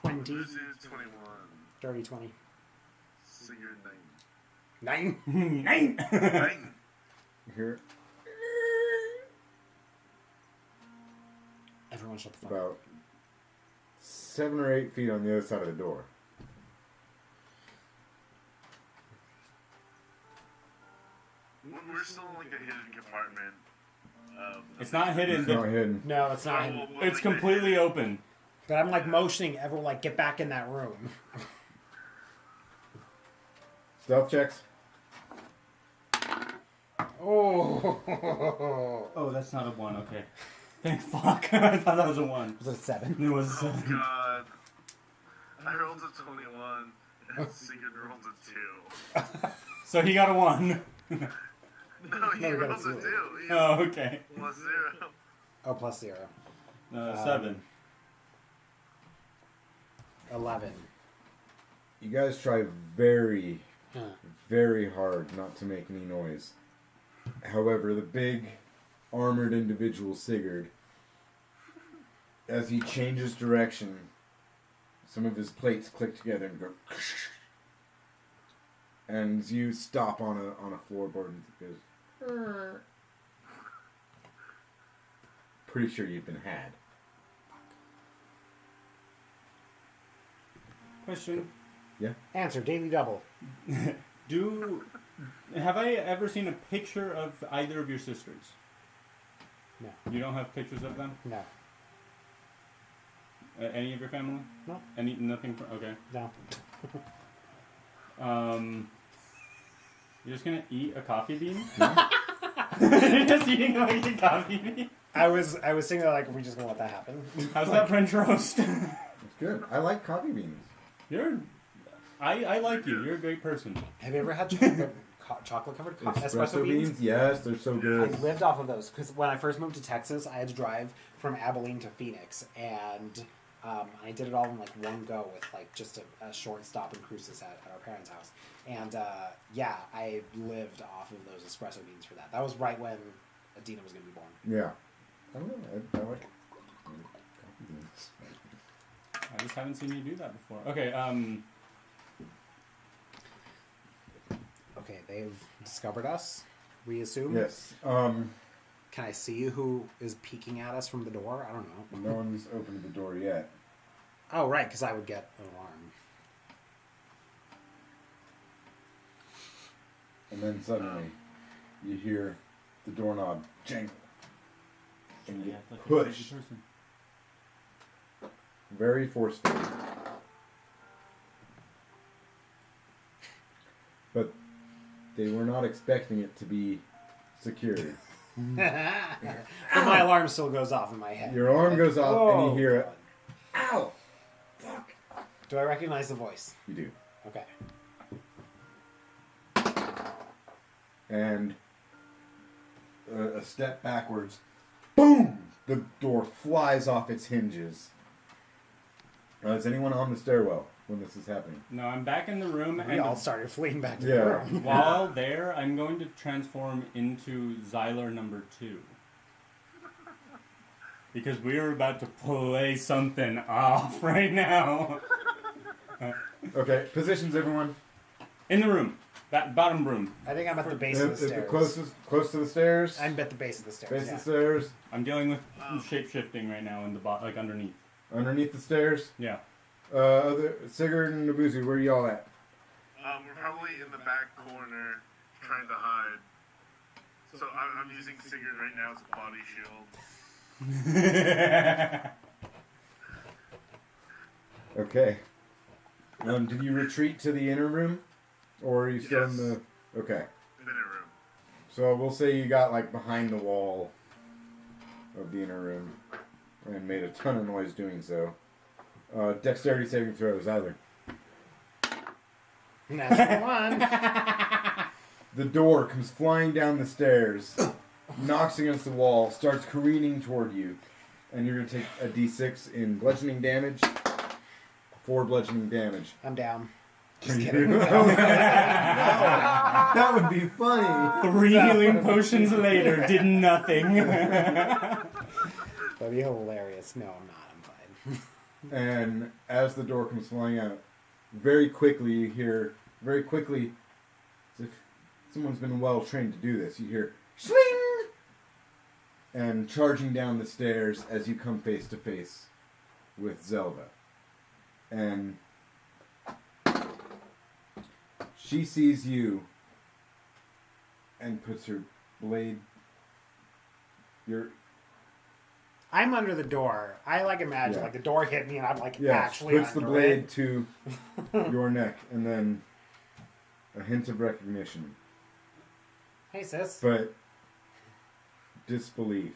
Who's 21? Dirty 20. So you're 9. 9. 9. Here, Everyone shut the fuck up. about 7 or 8 feet on the other side of the door. We're still in like a hidden compartment. It's not hidden. It's not hidden. No, it's not. It's completely open. But I'm like motioning everyone, like, get back in that room. Stealth checks. Oh. Oh, that's not a 1. Okay. Thank fuck. I thought that was a 1. Was it a 7? It was. Oh god. I rolled a 21 and Sigurd rolled a 2. So he got a 1. No, he No, we got a rolled a 2. 0. He Oh, okay. was 0. Oh, plus 0. 7. 11. You guys try very, Huh. very hard not to make any noise. However, the big, armored individual Sigurd, as he changes direction, some of his plates click together and go. And you stop on a floorboard and it goes. Pretty sure you've been had. Question. Answer, daily double. Have I ever seen a picture of either of your sisters? No. You don't have pictures of them? No. Any of your family? No. Nothing. Okay. No. You're just gonna eat a coffee bean? You're just eating like a coffee bean? I was thinking like, are we just gonna let that happen? How's that French roast? It's good. I like coffee beans. I like you. You're a great person. Have you ever had chocolate covered Espresso beans? Yes, they're so I good. lived off of those because when I first moved to Texas, I had to drive from Abilene to Phoenix, and I did it all in like one go with like just a short stop in Cruces at our parents' house. And yeah, I lived off of those espresso beans for that. That was right when Adina was going to be born. Yeah. I don't know. I like coffee beans. I just haven't seen you do that before. Okay, Okay, they've discovered us, we assume. Yes. Can I see who is peeking at us from the door? I don't know. No one's opened the door yet. Oh, right, because I would get an alarm. And then suddenly, you hear the doorknob jangle. And you act like a push crazy person. very forcefully. But they were not expecting it to be secured. But my alarm still goes off in my head. Your alarm goes off, and Oh, you hear it. God. Ow! Fuck! Do I recognize the voice? You do. Okay. And a step backwards. Boom! The door flies off its hinges. Is anyone on the stairwell when this is happening? No, I'm back in the room, We and all started fleeing back to Yeah. the room. while there, I'm going to transform into Xyler number 2. Because we are about to play something off right now. Okay, positions everyone. In the room. That bottom room. I think I'm at the base of the Is it stairs. close to the stairs. I'm at the base of the stairs. Base of yeah. the stairs. I'm dealing with shape-shifting right now in the like underneath. Underneath the stairs. Yeah. Sigurd and Nabuzi, where y'all at? We're probably in the back corner trying to hide. So I'm using Sigurd right now as a body shield. Okay. Did you retreat to the inner room? Or are you still in Yes. the... Okay. Minute room. So we'll say you got like behind the wall of the inner room and made a ton of noise doing so. Dexterity saving throws, either. Natural one. The door comes flying down the stairs, knocks against the wall, starts careening toward you, and you're going to take a d6 in bludgeoning damage. 4 bludgeoning damage. I'm down. Just kidding. That would be funny. 3 healing potions later, did nothing. That'd be hilarious. No, I'm not. I'm fine. And as the door comes flying out, very quickly you hear, as if someone's been well trained to do this, you hear, swing! And charging down the stairs as you come face to face with Zelda. And she sees you and puts her blade, I'm under the door. I imagine Yeah. the door hit me and I'm yes, actually puts the under blade it. to your neck, and then a hint of recognition, Hey sis. but disbelief.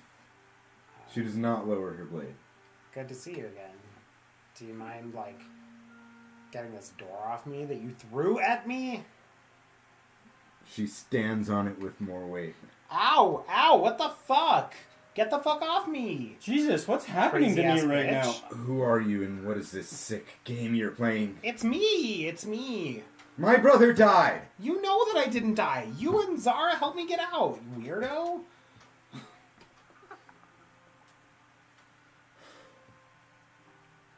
She does not lower her blade. Good to see you again. Do you mind getting this door off me that you threw at me? She stands on it with more weight. Ow! Ow! What the fuck? Get the fuck off me! Jesus, what's happening to Crazy-ass me right now? bitch. Who are you, and what is this sick game you're playing? It's me! It's me! My brother died! You know that I didn't die! You and Zara helped me get out, you weirdo!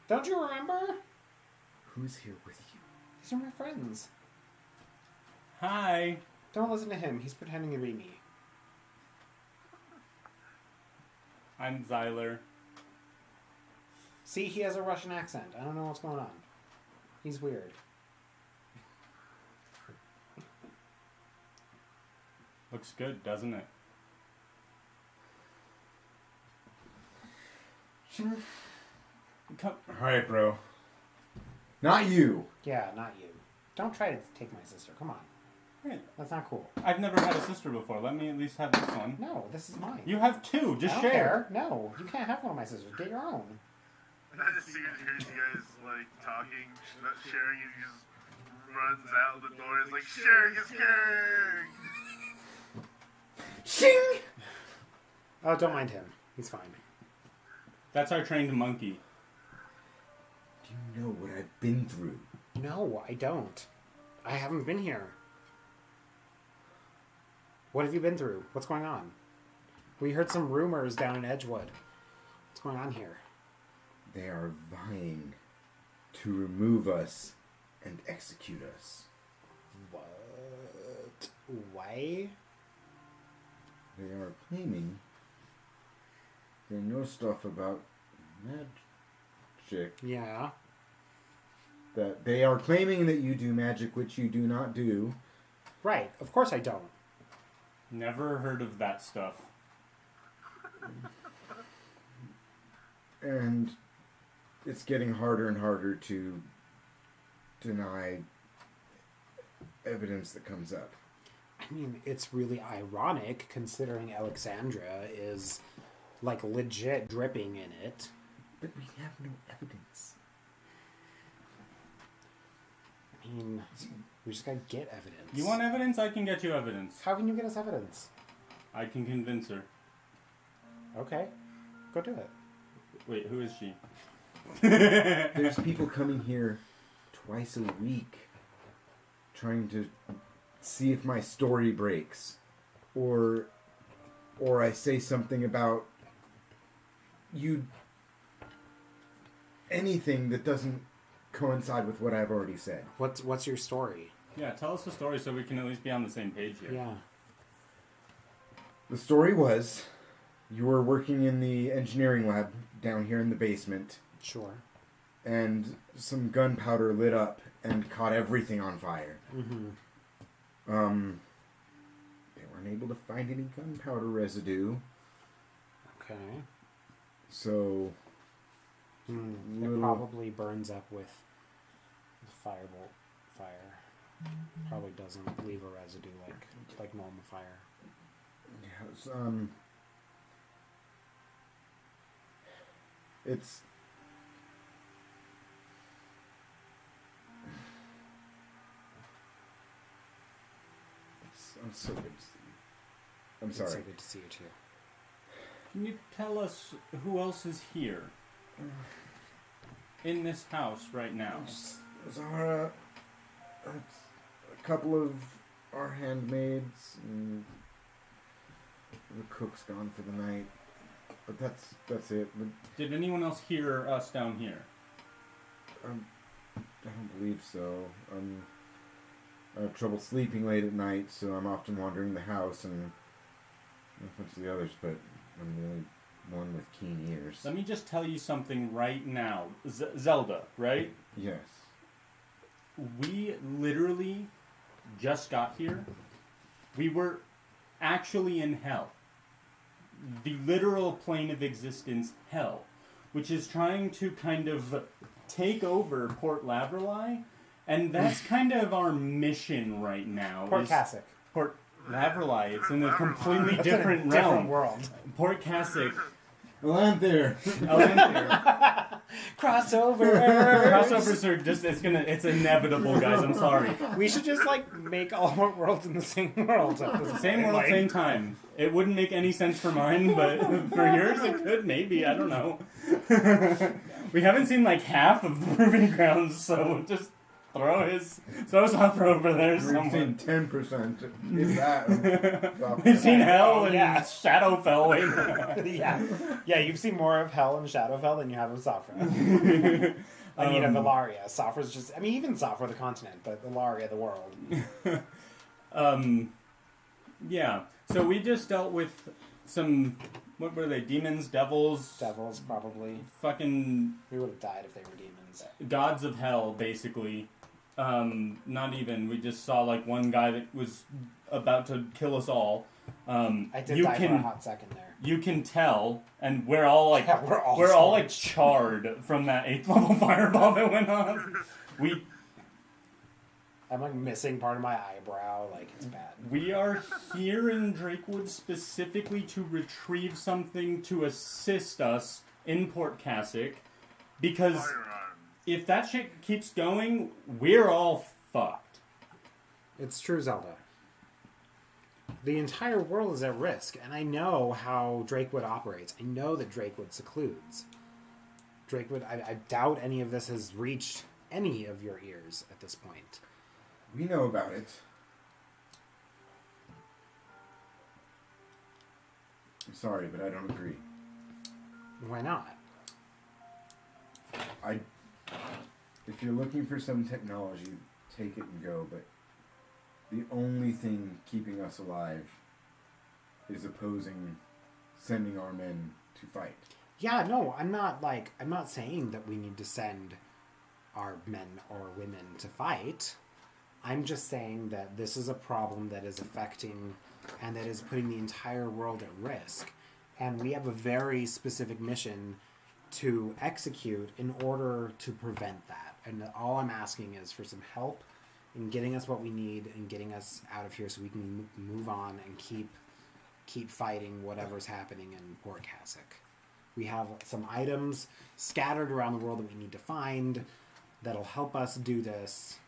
Don't you remember? Who's here with you? These are my friends. Hi. Don't listen to him. He's pretending to be me. I'm Xyler. See, he has a Russian accent. I don't know what's going on. He's weird. Looks good, doesn't it? Come. Alright, bro. Not you. Yeah, not you. Don't try to take my sister. Come on. Hey, That's not cool. I've never had a sister before. Let me at least have this one. No, this is mine. You have 2. Just I don't share. care. No, you can't have one of my sisters. Get your own. And I just hears you guys talking, not sharing, and he just runs out the door. It's like sharing is caring. Shing! Oh, don't mind him. He's fine. That's our trained monkey. Do you know what I've been through? No, I don't. I haven't been here. What have you been through? What's going on? We heard some rumors down in Edgewood. What's going on here? They are vying to remove us and execute us. What? Why? They are claiming they know stuff about magic. Yeah. That they are claiming that you do magic, which you do not do. Right. Of course I don't. Never heard of that stuff. And it's getting harder and harder to deny evidence that comes up. I'm I mean, it's really ironic considering Alexandria is, like, legit dripping in it. But we have no evidence. I mean, we just gotta get evidence. You want evidence? I can get you evidence. How can you get us evidence? I can convince her. Okay, go do it. Wait, who is she? There's people coming here twice a week trying to see if my story breaks. Or I say something about you... anything that doesn't coincide with what I've already said. What's your story? Yeah, tell us the story so we can at least be on the same page here. Yeah. The story was, you were working in the engineering lab down here in the basement, Sure. and some gunpowder lit up and caught everything on fire. Mm-hmm. They weren't able to find any gunpowder residue, Okay. so... It little- probably burns up with the firebolt fire. Probably doesn't leave a residue like normal fire. Yeah, it's... I'm so good to see you. I'm It's sorry. so good to see you too. Can you tell us who else is here? In this house right now? Zara, a couple of our handmaids, and the cook's gone for the night. But that's it. But, Did anyone else hear us down here? I don't believe so. I have trouble sleeping late at night, so I'm often wandering the house, and not much of the others, but I'm the only one with keen ears. Let me just tell you something right now. Zelda, right? Yes. We literally just got here. We were actually in hell. The literal plane of existence, hell, which is trying to kind of take over Port Laverly, and that's kind of our mission right now. Port is Cassock. Port Laverly. It's in a completely That's different a realm. different world. Port Cassock. Land there. Crossover. Crossovers are just, it's inevitable, guys. I'm sorry. We should just make all our worlds in the same world. At this Same point. world, same time. It wouldn't make any sense for mine, but for yours it could, maybe. I don't know. We haven't seen like half of the proving grounds, so just throw Sopher over there We've somewhere. seen 10%. If that. We've seen Hell and Yeah. Shadowfell way more. yeah. You've seen more of Hell and Shadowfell than you have of Safra. I mean, of Ilaria. Safra's just. I mean, even Safra the continent, but Ilaria the world. Yeah. So we just dealt with some, what were they, demons, devils, Devils, probably. fucking We would have died if they were demons. gods of hell, basically. Not even. We just saw like one guy that was about to kill us all. I did you die for a can hot second there. you can tell, and we're all like Yeah, we're all we're all scorched. like charred from that 8th level fireball that went off. I'm like missing part of my eyebrow. Like, it's bad. We are here in Drakewood specifically to retrieve something to assist us in Port Cassock, because Firearms. if that shit keeps going, we're all fucked. It's true, Zelda. The entire world is at risk, and I know how Drakewood operates. I know that Drakewood secludes. Drakewood, I doubt any of this has reached any of your ears at this point. We know about it. I'm sorry, but I don't agree. Why not? If you're looking for some technology, take it and go, but the only thing keeping us alive is opposing sending our men to fight. Yeah, no, I'm not saying that we need to send our men or women to fight. I'm just saying that this is a problem that is affecting and that is putting the entire world at risk. And we have a very specific mission to execute in order to prevent that. And all I'm asking is for some help in getting us what we need and getting us out of here so we can move on and keep fighting whatever's happening in Port Cassock. We have some items scattered around the world that we need to find that'll help us do this.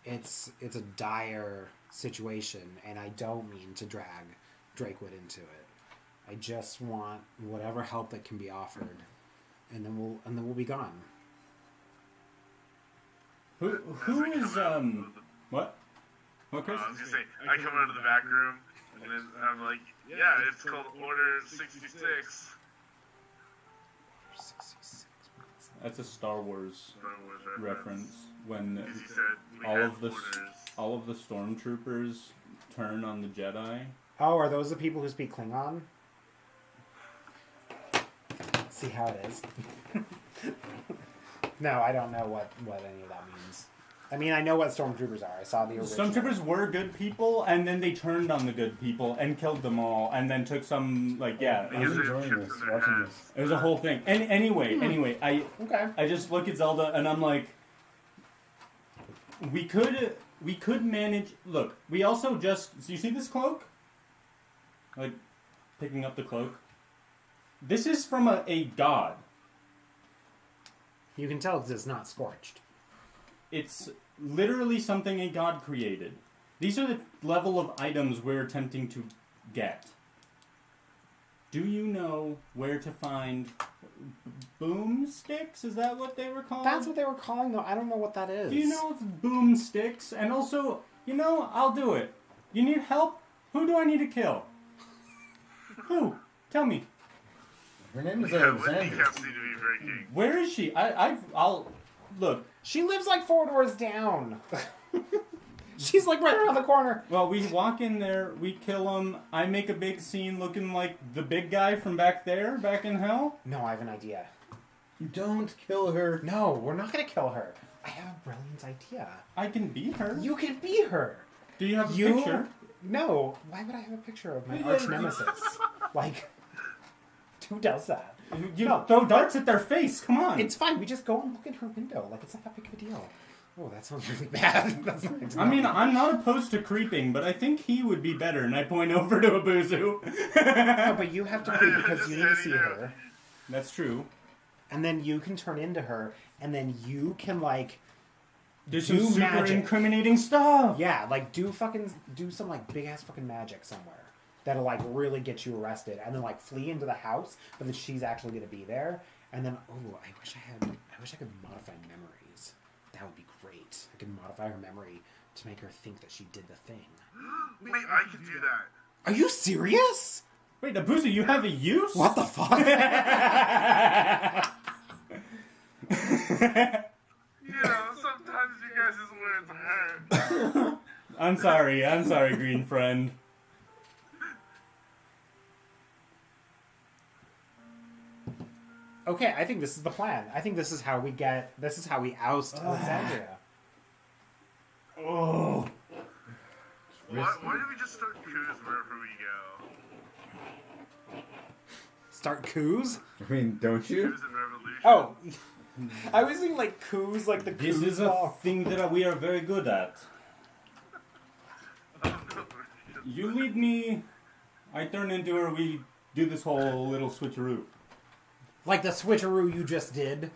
It's a dire situation, and I don't mean to drag Drakewood into it. I just want whatever help that can be offered, and then we'll be gone. Who is what? What, Chris? I was gonna say, I come out of the back room, and then I'm like, yeah, it's called Order 66. 66. That's a Star Wars Star Wars reference when Because he said we all have of the orders. all of the stormtroopers turn on the Jedi. Oh, are those the people who speak Klingon? See how it is. No, I don't know what any of that means. I mean, I know what stormtroopers are. I saw the original. Stormtroopers were good people, and then they turned on the good people and killed them all, and then took some I was enjoying this, watching this. It was a whole thing. And anyway, Okay. I just look at Zelda and I'm like, we could manage. Look, we also just. So you see this cloak? Like, picking up the cloak. This is from a god. You can tell because it's not scorched. It's literally something a god created. These are the level of items we're attempting to get. Do you know where to find boomsticks? Is that what they were called? That's what they were calling though. I don't know what that is. Do you know if boomsticks? And also, I'll do it. You need help? Who do I need to kill? Who? Tell me. Her name is Yeah, what Alexandra. kneecaps need to be breaking? Where is she? I'll look. She lives like 4 doors down. She's like right around the corner. Well, we walk in there, we kill him. I make a big scene looking like the big guy from back there, back in hell. No, I have an idea. You don't kill her. No, we're not gonna kill her. I have a brilliant idea. I can beat her. You can be her. Do you have a You? picture? No. Why would I have a picture of my arch nemesis? Like, who does that? You No. throw darts at their face. Come on. It's fine. We just go and look in her window. Like, it's not that big of a deal. Oh, that sounds really bad. That's not I mean, I'm not opposed to creeping, but I think he would be better. And I point over to no, Abuzu. but you have to creep because you need to see her. That's true. And then you can turn into her, and then you can, like, Do some Do super magic. incriminating stuff. yeah, like, do some, like, big-ass fucking magic somewhere that'll, like, really get you arrested, and then, like, flee into the house, but then she's actually gonna be there, and then, oh, I wish I could modify memories. That would be great. I could modify her memory to make her think that she did the thing. Wait, I can do that. Are you serious? Wait, Abuzu, you have a use? What the fuck? Sometimes you guys' words hurt. I'm sorry, green friend. Okay, I think this is the plan. I think this is how we oust Alexandria. Oh. Why do we just start coups wherever we go? Start coups? I mean, don't you? Coups and revolution. Oh, I was thinking like coups, like the This coups is a ball. thing that we are very good at. You lead me, I turn into her, we do this whole little switcheroo. Like the switcheroo you just did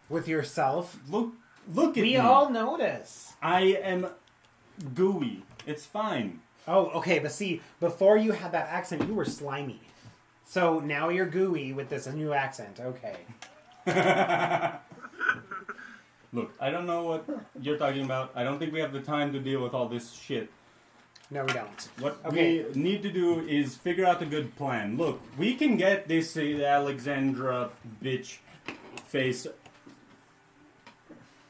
with yourself. Look at We me. all notice. I am gooey. It's fine. Oh, okay, but see, before you had that accent, you were slimy. So now you're gooey with this new accent. Okay. Look, I don't know what you're talking about. I don't think we have the time to deal with all this shit. No, we don't. What Okay. we need to do is figure out a good plan. Look, we can get this Alexandra bitch face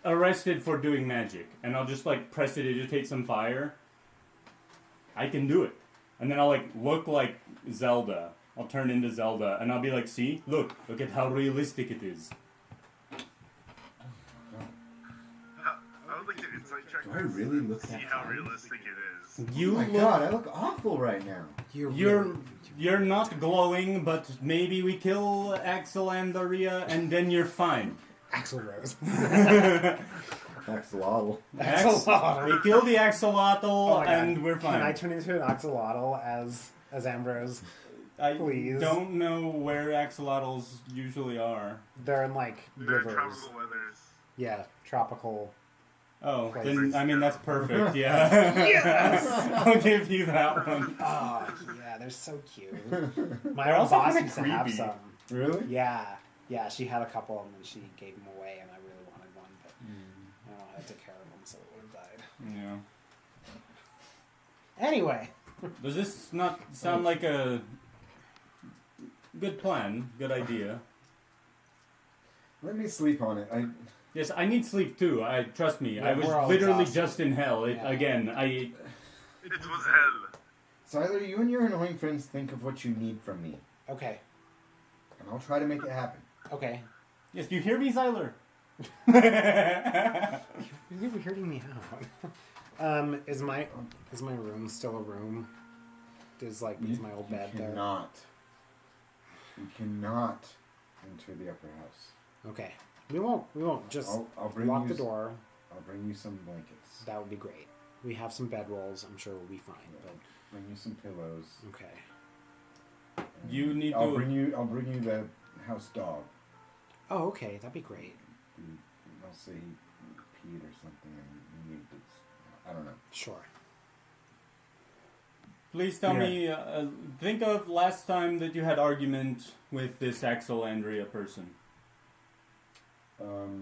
arrested for doing magic, and I'll just like prestidigitate some fire. I can do it, and then I'll like look like Zelda. I'll turn into Zelda, and I'll be like, see, look at how realistic it is. I would like to insight check Do I this really and look see that how bad? realistic it is. You Oh my god, I look awful right now. You're not glowing, but maybe we kill Axel and Daria, and then you're fine. Axel Rose. Axolotl. Axolotl. We kill the axolotl Oh my God. and we're fine. Can I turn into an axolotl as Ambrose? I Please. don't know where axolotls usually are. They're in like They're rivers. tropical weathers. Yeah, tropical. Oh, Places. then I mean that's perfect. Yeah. Yes! I'll give you that one. Oh, yeah, they're so cute. My They're own also boss kinda used to have creepy. some. Really? Yeah, yeah, she had a couple and then she gave them away, and I really wanted one, but I don't know how to take care of them, so it would have died. Yeah. Anyway, Does this not sound like a good plan? Good idea. Let me sleep on it. Yes, I need sleep too. Trust me. Yeah, I was we're all literally exhausted. just in hell. Yeah. Again, It was hell. So either you and your annoying friends think of what you need from me, okay, and I'll try to make it happen. okay. Yes, do you hear me, Zyler? You're never hearing me out. Is my room still a room? Is my old bed there? You cannot enter the upper house. Okay. We won't just I'll bring lock you the door. I'll bring you some blankets. That would be great. We have some bedrolls. I'm sure we'll be fine. But Bring you some pillows. okay. and You need I'll to- bring you the house dog. Oh, okay. That'd be great. I'll say he peed or something, and you need to. I don't know. Sure. Please tell Yeah. me. Think of last time that you had argument with this Axelandria person.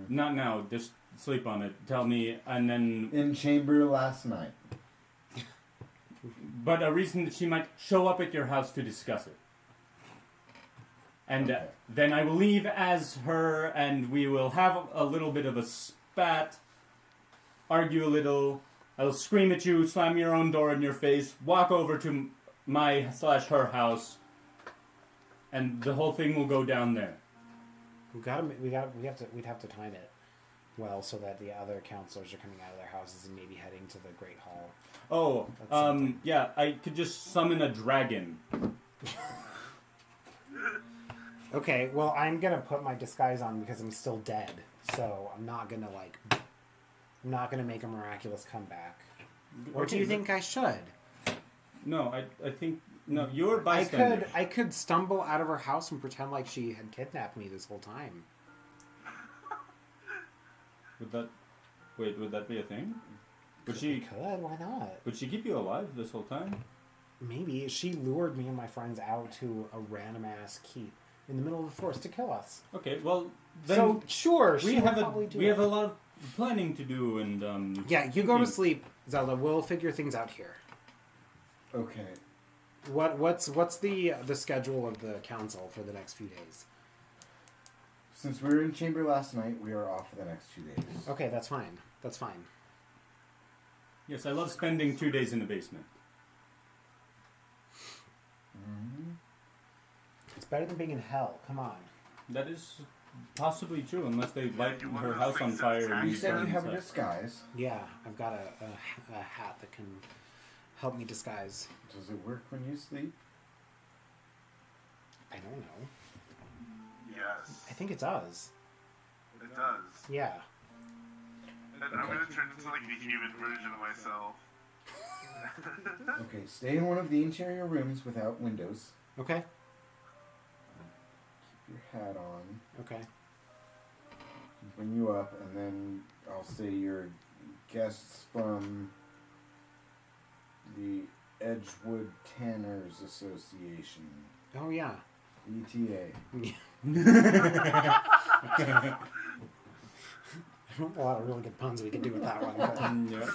Not now. Just sleep on it. Tell me, and then. In chamber last night. But a reason that she might show up at your house to discuss it. And Okay. then I will leave as her, and we will have a little bit of a spat, argue a little. I'll scream at you, slam your own door in your face, walk over to my/her house, and the whole thing will go down there. We'd have to time it well so that the other counselors are coming out of their houses and maybe heading to the Great Hall. Oh, That's something. yeah, I could just summon a dragon. Okay, well, I'm gonna put my disguise on because I'm still dead, so I'm not gonna make a miraculous comeback. Or do you think I should? No, I think no. You're a bystander. I could stumble out of her house and pretend like she had kidnapped me this whole time. Would that be a thing? Would I she? could. Why not? Would she keep you alive this whole time? Maybe she lured me and my friends out to a random ass keep in the middle of the forest to kill us. Okay, well then So sure, we she have would probably do we it. have a lot of planning to do, and Yeah, you go to sleep, Zelda. We'll figure things out here. Okay. What's the schedule of the council for the next few days? Since we were in chamber last night, we are off for the next 2 days. Okay, that's fine. That's fine. Yes, I love spending 2 days in the basement. Mm-hmm. It's better than being in hell. Come on. That is possibly true, unless they light you want her to house on fix it. fire. and You you said burn you have a inside. disguise. Yeah, I've got a hat that can help me disguise. Does it work when you sleep? I don't know. Yes, I think it does. it does. Yeah. And I'm gonna turn into like the human version of myself. Okay, stay in one of the interior rooms without windows. Okay. Keep your hat on. Okay. Bring you up, and then I'll say your guests from the Edgewood Tanners Association, Oh yeah. ETA. A lot of really good puns we could do with that one. But Yeah.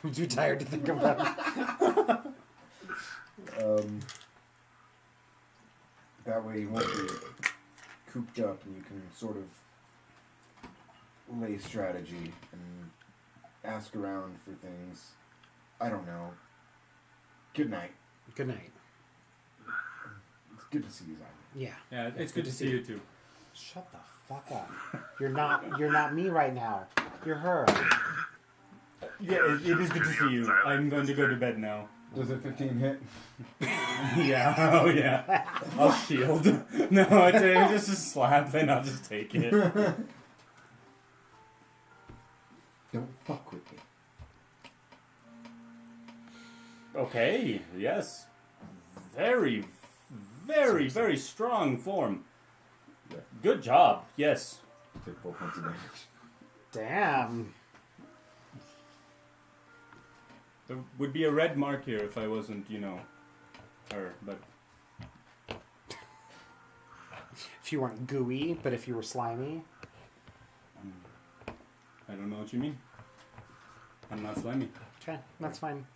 I'm too tired to think of that. That way you won't be cooped up, and you can sort of lay strategy and ask around for things. I don't know. Good night. Good night. It's good to see you, Zyler. Yeah. Yeah, it's good to see you too. Shut the fuck up. You're not me right now. You're her. Yeah, it is good to see you. I'm going to go to bed now. Does a 15 hit? Yeah, oh yeah. I'll shield. No, it's just a slap, and I'll just take it. Okay, yes. Very, very, very strong form. Yeah. Good job, yes. Take 4 points of damage. Damn. There would be a red mark here if I wasn't, her, but If you weren't gooey, but if you were slimy. I don't know what you mean. I'm not slimy. Okay, that's fine.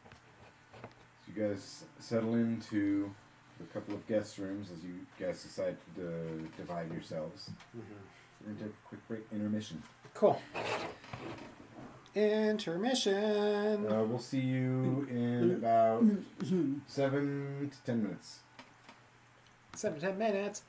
So you guys settle into a couple of guest rooms as you guys decide to divide yourselves. We're going to take a quick break. Intermission. Cool. Intermission. We'll see you in about 7 to 10 minutes. 7 to 10 minutes.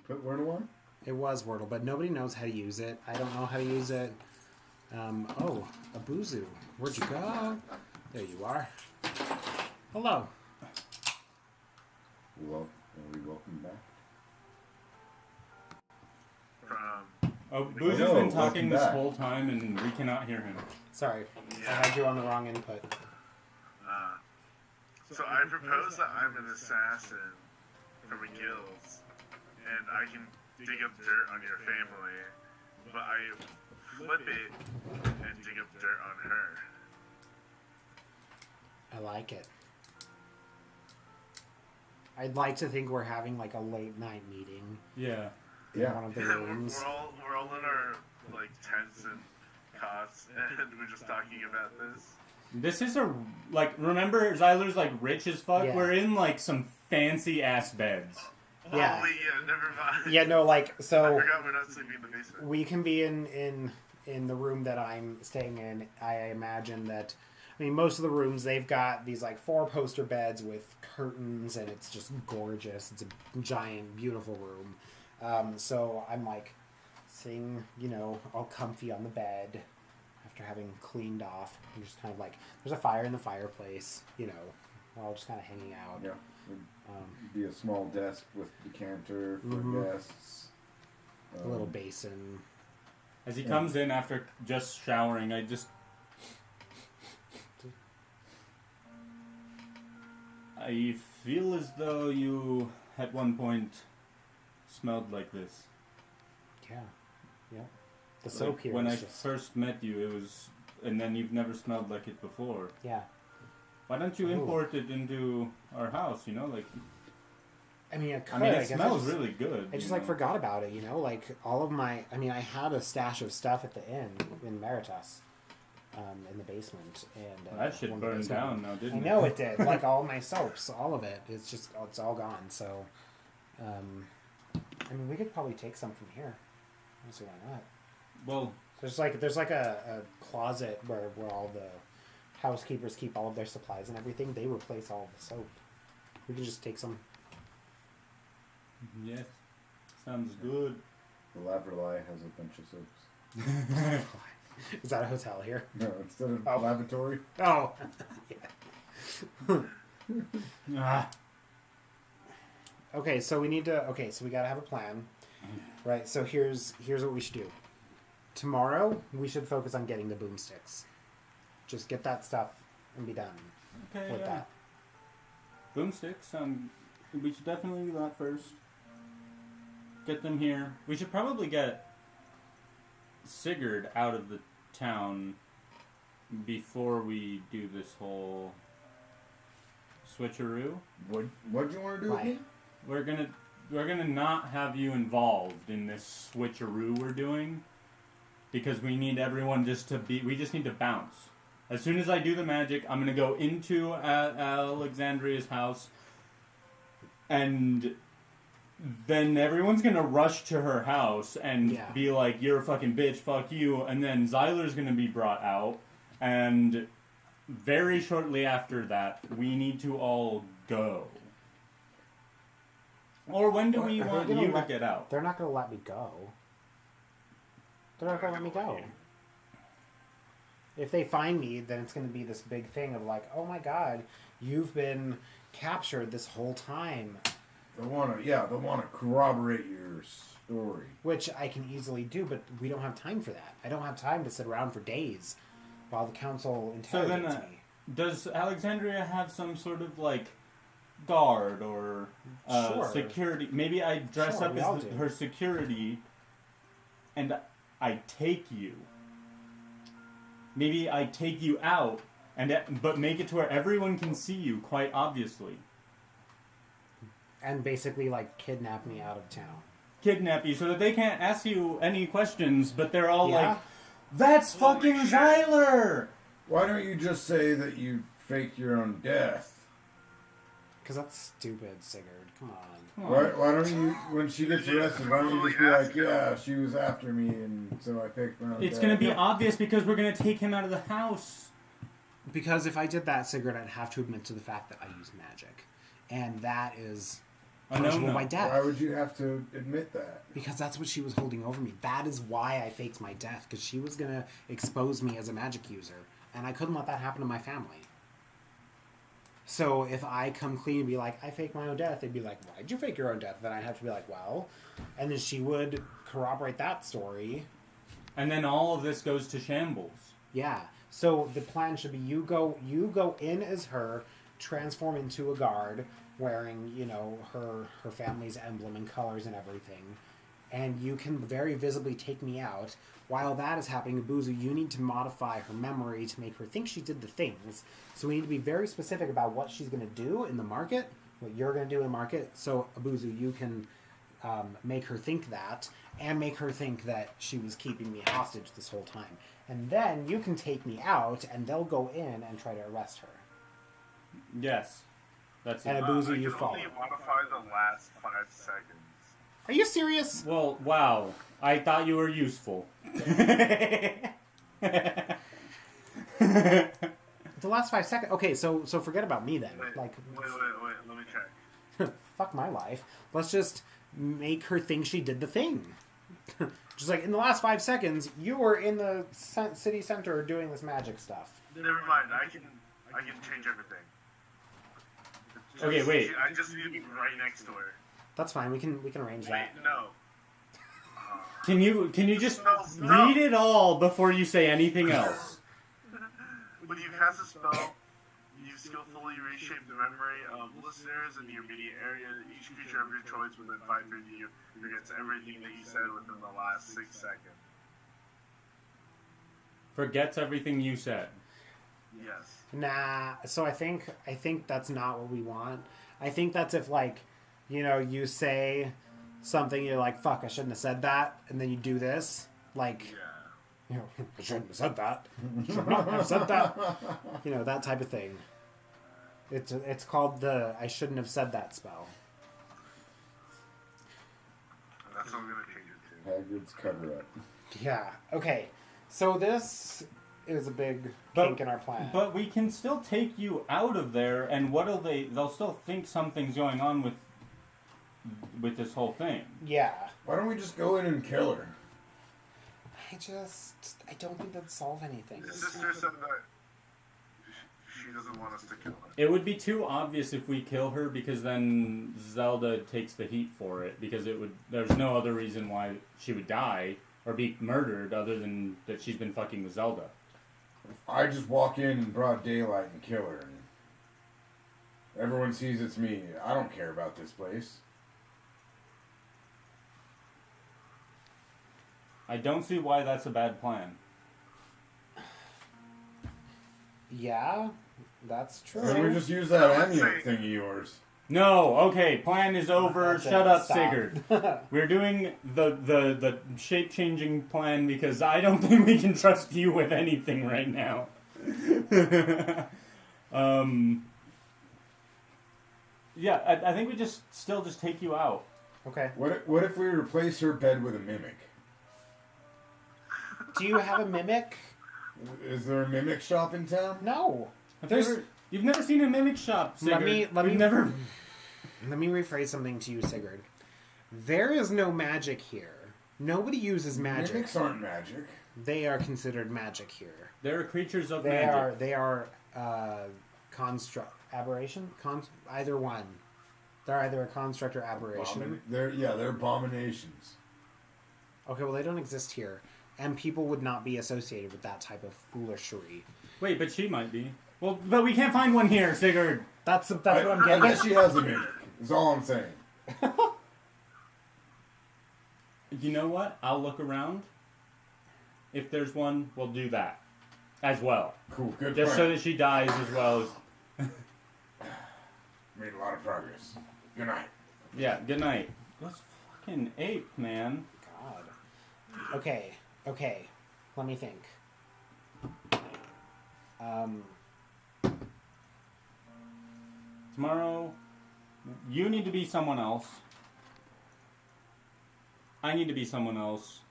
put Wordle on? It was Wordle, but nobody knows how to use it. I don't know how to use it. Oh, Abuzu. Where'd you go? There you are. Hello. Well, are we welcome back? Oh, Oh, Boozy's no, been talking welcome this back. whole time, and we cannot hear him. Sorry. I Yeah. had you on the wrong input. So I propose that I'm an assassin from a guild, and I can dig up dirt on your family, but I flip it and dig up dirt on her. I like it. I'd like to think we're having like a late night meeting Yeah. in Yeah. one of the Yeah, rooms. we're all in our like tents and cots, and we're just talking about this. This is remember Zyler's like rich as fuck? Yeah. We're in like some fancy ass beds. Yeah. Holy, yeah, never mind. Yeah, no, like I so forgot we're not sleeping in the basement. we can be in the room that I'm staying in. I imagine that. I mean, most of the rooms they've got these like 4-poster beds with curtains, and it's just gorgeous. It's a giant, beautiful room. So I'm like sitting, all comfy on the bed after having cleaned off. I'm just kind of like, there's a fire in the fireplace. We're all just kind of hanging out. Yeah. It'd be a small desk with decanter for Mhm. guests. A little basin. As he Yeah. comes in after just showering, I feel as though you at one point smelled like this. Yeah. The soap Like, here when I is just first met you, it was, and then you've never smelled like it before. yeah. Why don't you Ooh. import it into our house? Like, I mean, I could. I mean, I it guess smells I just, really good. I just you like know? forgot about it. Like all of my. I mean, I had a stash of stuff at the inn in Veritas, in the basement, and That shit one of burned those- down now, I didn't it? know it did. Like all my soaps, all of it. It's all gone. So, I mean, we could probably take some from here. I don't see why not. Well, There's like a closet where all the housekeepers keep all of their supplies and everything. They replace all of the soap. We can just take some. yes, sounds good. The Laverly has a bunch of soaps. Is that a hotel here? No, instead of Oh. lavatory. Oh. Ah, Okay, so we need to. Okay, so we gotta have a plan, right? So here's what we should do. Tomorrow we should focus on getting the boomsticks. Just get that stuff and be done okay, with yeah. that. Boomsticks. We should definitely do that first. Get them here. We should probably get Sigurd out of the town before we do this whole switcheroo. What do you want to do Why? again? We're gonna not have you involved in this switcheroo we're doing because we need everyone we just need to bounce. As soon as I do the magic, I'm gonna go into Alexandria's house, and then everyone's gonna rush to her house and Yeah. be like, "You're a fucking bitch, fuck you," and then Zyler's gonna be brought out, and very shortly after that, we need to all go. Or when do we Are they want gonna you to let- get out? They're not gonna let me go. They're not gonna let me go. If they find me, then it's gonna be this big thing of like, oh my god, you've been captured this whole time. They want to corroborate your story. Which I can easily do, but we don't have time for that. I don't have time to sit around for days while the council So then, interrogates me. does Alexandria have some sort of like guard or Sure. security? Maybe I dress Sure, up we all as do. her security, and I take you. Maybe I take you out, but make it to where everyone can see you quite obviously. And basically, like, kidnap me out of town. Kidnap you so that they can't ask you any questions, but they're all Yeah. like, "That's fucking Holy shit. Zyler!" Why don't you just say that you faked your own death? Because that's stupid, Sigurd. Come on. Come on. Why don't you, when she gets arrested, why don't you just be like, yeah, she was after me, and so I faked my own It's death? gonna be obvious because we're gonna take him out of the house. Because if I did that, Sigurd, I'd have to admit to the fact that I use magic. And that is punishable by death. Why would you have to admit that? Because that's what she was holding over me. That is why I faked my death, because she was going to expose me as a magic user. And I couldn't let that happen to my family. So if I come clean and be like, I faked my own death, they'd be like, why'd you fake your own death? Then I'd have to be like, well. And then she would corroborate that story. And then all of this goes to shambles. Yeah. So the plan should be you go in as her, transform into a guard, wearing, her family's emblem and colors and everything. And you can very visibly take me out. While that is happening, Abuzu, you need to modify her memory to make her think she did the things. So we need to be very specific about what she's going to do in the market, what you're going to do in the market. So Abuzu, you can make her think that, and make her think that she was keeping me hostage this whole time. And then you can take me out, and they'll go in and try to arrest her. Yes. That's it. And Abuzu, you follow. I can only modify the last 5 seconds. Are you serious? Well, wow. I thought you were useful. The last 5 seconds. Okay, so forget about me then. Wait, Like, wait, let me check. fuck my life. Let's just make her think she did the thing. Just like in the last 5 seconds, you were in the city center doing this magic stuff. Never mind, I can change everything. Okay, wait. I just need to be right next to her. That's fine. We can arrange that. Wait, no. Can you just No. read it all before you say anything else? When you cast a spell, you skillfully reshape the memory of listeners in your immediate area. Each creature of your choice within 5 feet of you forgets everything that you said within the last 6 seconds. Forgets everything you said. Yes. Nah. So I think that's not what we want. I think that's if you say something, you're like, fuck, I shouldn't have said that, and then you do this, like, Yeah. I shouldn't have said that. Should not have said that. That type of thing. It's called the I shouldn't have said that spell. That's what I'm gonna change it to. Hagrid's cover-up. Yeah. Okay. So this is a big But- kink in our plan. But we can still take you out of there, and they'll still think something's going on with this whole thing. Yeah. Why don't we just go in and kill her? I don't think that'd solve anything. His sister said that she doesn't want us to kill her. It would be too obvious if we kill her, because then Zelda takes the heat for it, because there's no other reason why she would die or be murdered other than that she's been fucking with Zelda. I just walk in broad daylight and kill her. And everyone sees it's me. I don't care about this place. I don't see why that's a bad plan. Yeah, that's true. Then we just use that I would amulet say- thing of yours. No, okay, plan is over. That's it, Shut up, stop. Sigurd. We're doing the shape-changing plan because I don't think we can trust you with anything right now. Yeah, I think we still just take you out. Okay. What if we replace her bed with a mimic? Do you have a mimic? Is there a mimic shop in town? No. You've never seen a mimic shop, Sigurd. Let me never. Let me rephrase something to you, Sigurd. There is no magic here. Nobody uses magic. Mimics aren't magic. They are considered magic here. There are creatures of They magic. are construct aberration. Either one. They're either a construct or aberration. They're abominations. Okay, well they don't exist here, and people would not be associated with that type of foolery. Wait, but she might be. Well, but we can't find one here, Sigurd. That's what I'm I getting bet at. she has a mimic. Is all I'm saying. You know what? I'll look around. If there's one, we'll do that as well. Cool. Good Just so plan. that she dies as well as. Made a lot of progress. Good night. Yeah, good night. Let's fucking ape, man. God. Okay. Let me think. Tomorrow, you need to be someone else. I need to be someone else.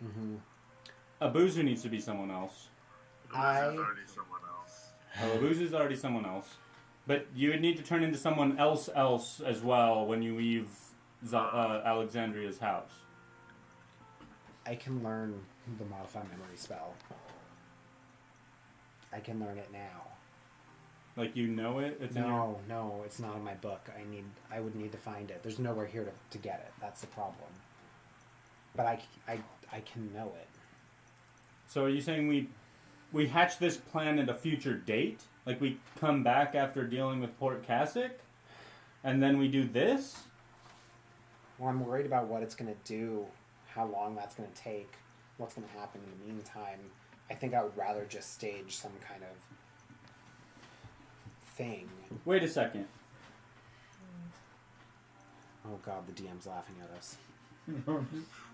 Mm-hmm. Abuzu needs to be someone else. This is already someone else. Oh, Abuzu's already someone else. But you would need to turn into someone else as well when you leave Alexandria's house. I can learn the modify memory spell. I can learn it now. Like you know it? It's in your... No, it's not in my book. I would need to find it. There's nowhere here to get it. That's the problem. But I can know it. So are you saying we hatch this plan at a future date? Like we come back after dealing with Port Kasich? And then we do this? Well, I'm worried about what it's going to do, how long that's going to take, what's going to happen in the meantime. I think I would rather just stage some kind of thing. Wait a second. Oh god, the DM's laughing at us.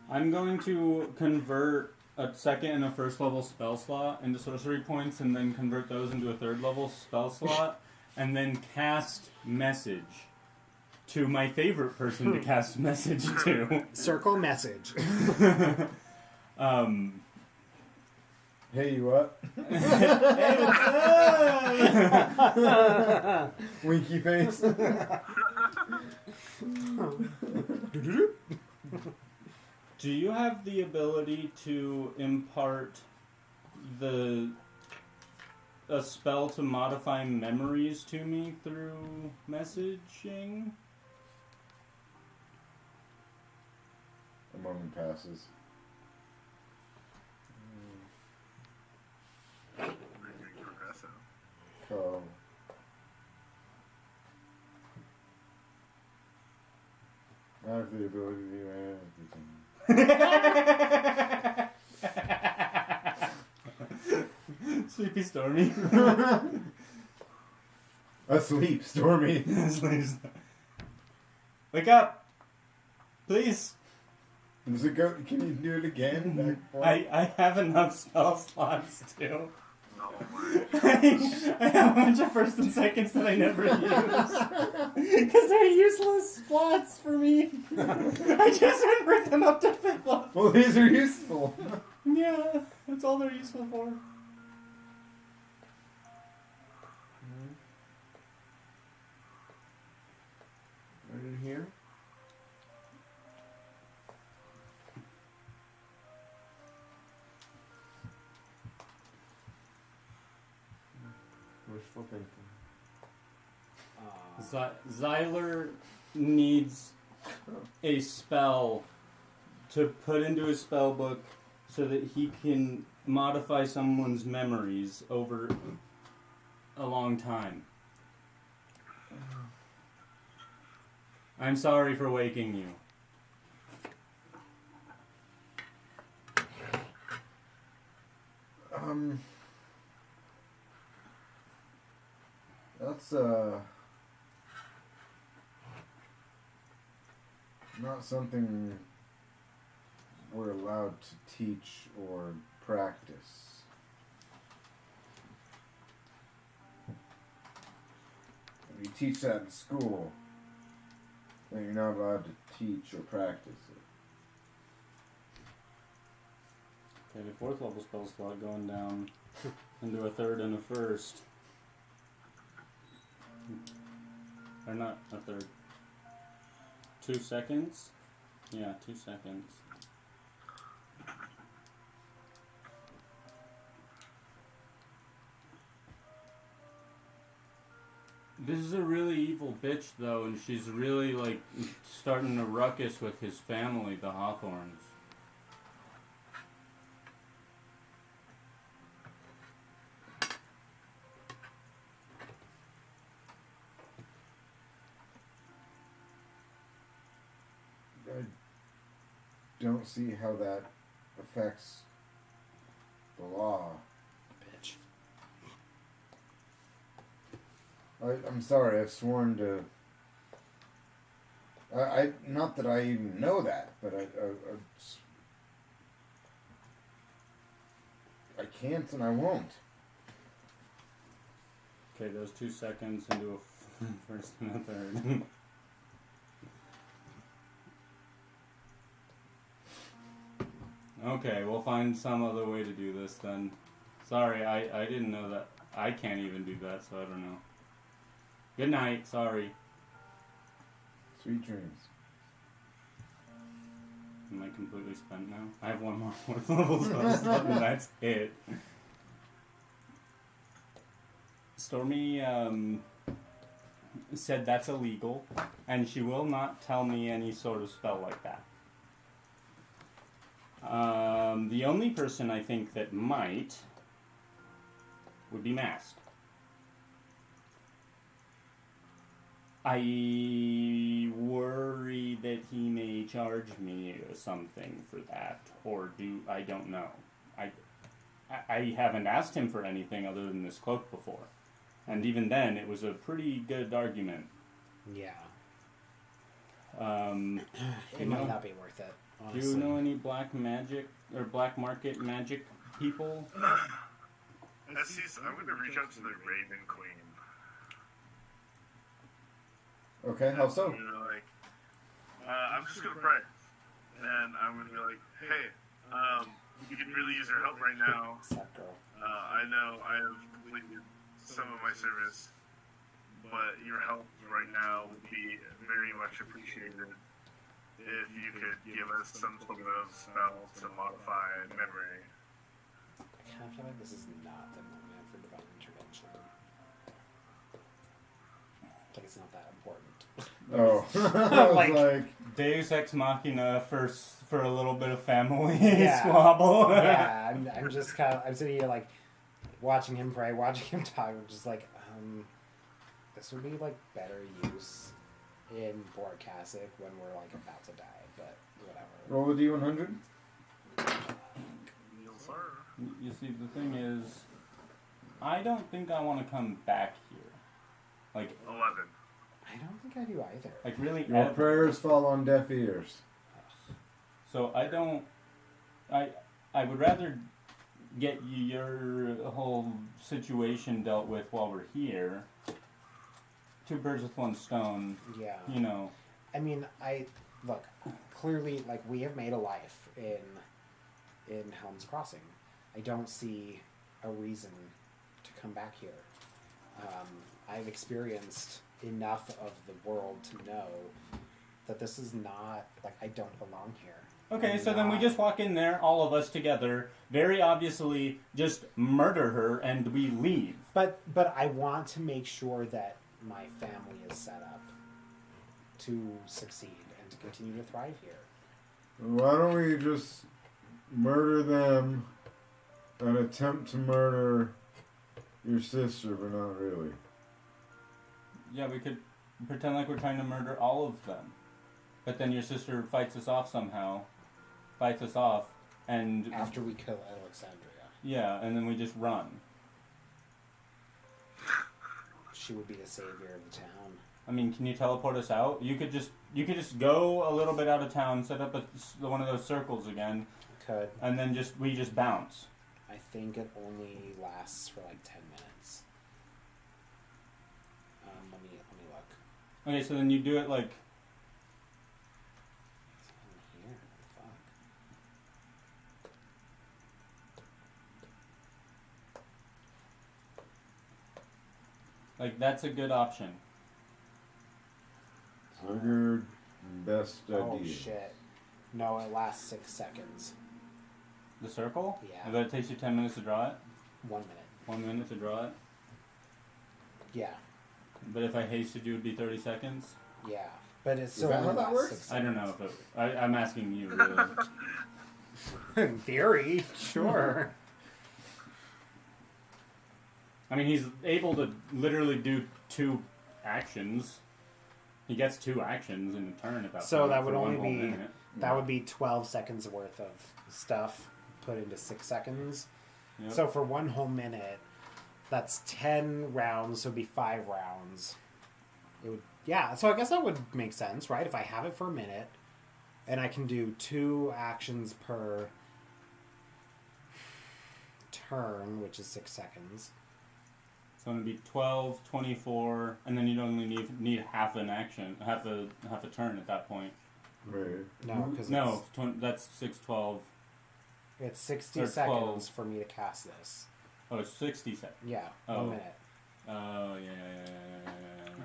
I'm going to convert a second and a first level spell slot into sorcery points and then convert those into a third level spell slot and then cast message to my favorite person to cast message to. Circle message. Hey, you up? Hey, what's up? Winky face. Do you have the ability to impart a spell to modify memories to me through messaging? A moment passes. Progressive. Oh. I have the ability to do everything. Sleepy Stormy. Asleep, Stormy. Wake up! Please! Does it go? Can you do it again? Back forth? I have enough spell slots too. Oh my. I have a bunch of first and seconds that I never use. Because they're useless slots for me. I just convert them up to 5th level. Well, these are useful. Yeah, that's all they're useful for. Right in here. Wishful thinking. Xyler needs a spell to put into his spell book so that he can modify someone's memories over a long time. I'm sorry for waking you. That's not something we're allowed to teach or practice. If you teach that in school, then you're not allowed to teach or practice it. Okay, the 4th level spell slot going down into a 3rd and a 1st. Or not a 3rd. 2 seconds? Yeah, 2 seconds. This is a really evil bitch, though, and she's really, like, starting a ruckus with his family, the Hawthorns. I don't see how that affects the law. Bitch. I'm sorry, I've sworn to... I not that I even know that, but I can't and I won't. Okay, those 2 seconds into a 1st and a 3rd. Okay, we'll find some other way to do this then. Sorry, I didn't know that. I can't even do that, so I don't know. Good night. Sorry. Sweet dreams. Am I completely spent now? I have one more 4th level spell slot, and that's it. Stormy said that's illegal, and she will not tell me any sort of spell like that. The only person I think that might would be Mast. I worry that he may charge me something for that, or I don't know. I haven't asked him for anything other than this cloak before. And even then, it was a pretty good argument. Yeah. might It might not be worth it, honestly. Do you know any black magic, or black market magic people? Estes, I'm going to reach out to the Raven Queen. Okay, how so? I'm gonna, like, I'm just gonna pray, and I'm gonna be like, hey, you can really use your help right now. Sup, girl? I know I have completed some of my service, but your help right now would be very much appreciated if you could give us some sort of spell to modify memory. I kind of feel like this is not the moment for divine intervention. Like, it's not that important. Oh. I was like, Deus Ex Machina for a little bit of family Yeah. squabble. Yeah, I'm just kind of, I'm sitting here, like, watching him pray, watching him talk. I'm just like, this would be, like, better use in Borkasic when we're, like, about to die, but whatever. roll a d100. Yes, sir. You see, the thing is, I don't think I want to come back here. Like, 11. I don't think I do either. like really. Your prayers fall on deaf ears. So I don't. I would rather get your whole situation dealt with while we're here. 2 birds with 1 stone. Yeah. You know. I mean, look, clearly, like, we have made a life in Helm's Crossing. I don't see a reason to come back here. I've experienced enough of the world to know that this is not, like, I don't belong here. Okay, I'm so then we not- just walk in there, all of us together, very obviously just murder her, and we leave. But I want to make sure that my family is set up to succeed and to continue to thrive here. Why don't we just murder them and attempt to murder your sister, but not really? Yeah, we could pretend like we're trying to murder all of them. But then your sister fights us off somehow. And... After we kill Alexandria. Yeah, and then we just run. She would be the savior of the town. I mean, can you teleport us out? You could just go a little bit out of town, set up one of those circles again, Could. and then we just bounce. I think it only lasts for like 10 minutes. Let me look. Okay, so then you do it like... It's in here. What the fuck? Like, that's a good option. Triggered best idea. Oh shit. No, it lasts 6 seconds. The circle? Yeah. But it takes you 10 minutes to draw it? 1 minute. 1 minute to draw it? Yeah. But if I hasted you, it would be 30 seconds? Yeah. But it's still that only how that lasts works? 6 I seconds. don't know if it... I'm asking you, really. In theory, sure. I mean, he's able to literally do 2 actions. He gets 2 actions in a turn at that So point that for would one only whole be minute. that would be 12 seconds worth of stuff put into 6 seconds. Yep. So for 1 whole minute, that's 10 rounds, so it'd be 5 rounds. It would, yeah, so I guess that would make sense, right? If I have it for a minute, and I can do 2 actions per turn, which is 6 seconds. So it would be 12, 24, and then you'd only need half an action, half a turn at that point. Right. No, because No, that's 6, 12. it's 60 or 12. seconds for me to cast this. Oh, it's 60 seconds. Yeah, Oh. 1 minute. Oh, yeah.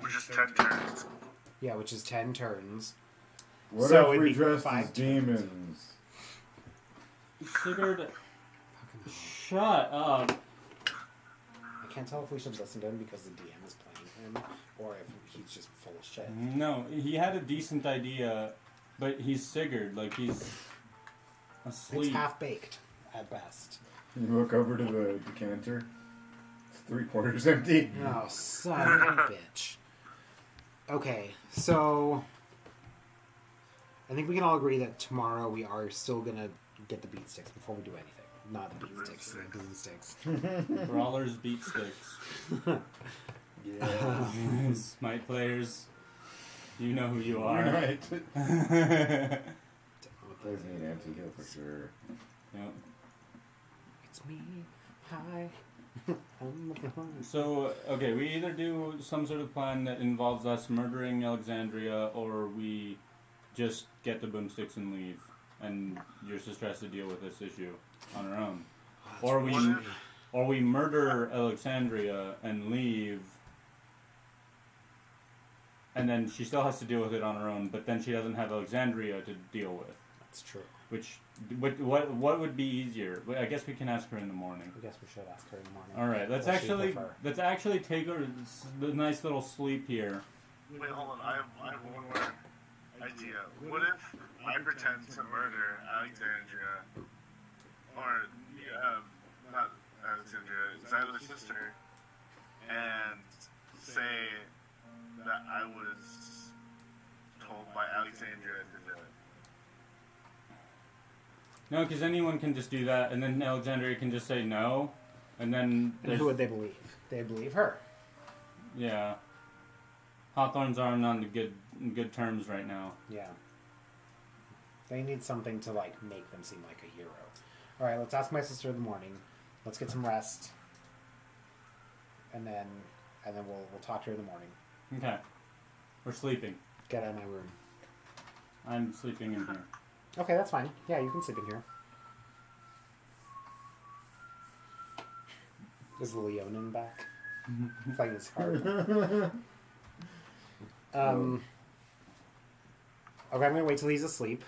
Which is 10 turns. Yeah, which is 10 turns. What So if it'd we be dressed 5 as demons? Sigurd, shut up. I can't tell if we should listen to him because the DM is playing him, or if he's just full of shit. No, he had a decent idea, but he's Sigurd. Like, he's asleep. It's half-baked, at best. You look over to the decanter. It's 3/4 empty. Oh, son of a bitch. Okay, so I think we can all agree that tomorrow we are still gonna get the beat sticks before we do anything. Not the beat sticks, the boomsticks. Brawlers beat sticks. Yeah. Smite players, you know who you are. Right. Yep. Plays me an anti-heal for sure. It's me. Hi. I'm the behind. So, okay, we either do some sort of plan that involves us murdering Alexandria, or we just get the boomsticks and leave, and your sister has to deal with this issue on her own. Or we murder Alexandria and leave, and then she still has to deal with it on her own, but then she doesn't have Alexandria to deal with. That's true. What would be easier? I guess we can ask her in the morning. I guess we should ask her in the morning. All right, let's What she'd actually take her the nice little sleep here. Wait, hold on. I have one more idea. What if I pretend to murder Alexandria, or not Alexandria, Zyla's sister, and say that I was told by Alexandria to do it? No, because anyone can just do that, and then Alexandria can just say no, and then And who would they believe? They'd believe her. yeah. Hawthorns aren't on the good terms right now. Yeah. They need something to like make them seem like a hero. All right, let's ask my sister in the morning. Let's get some rest, and then we'll talk to her in the morning. Okay, we're sleeping. Get out of my room. I'm sleeping in here. Okay, that's fine. Yeah, you can sleep in here. Is Leonin back? Playing his harp. Okay, I'm gonna wait till he's asleep.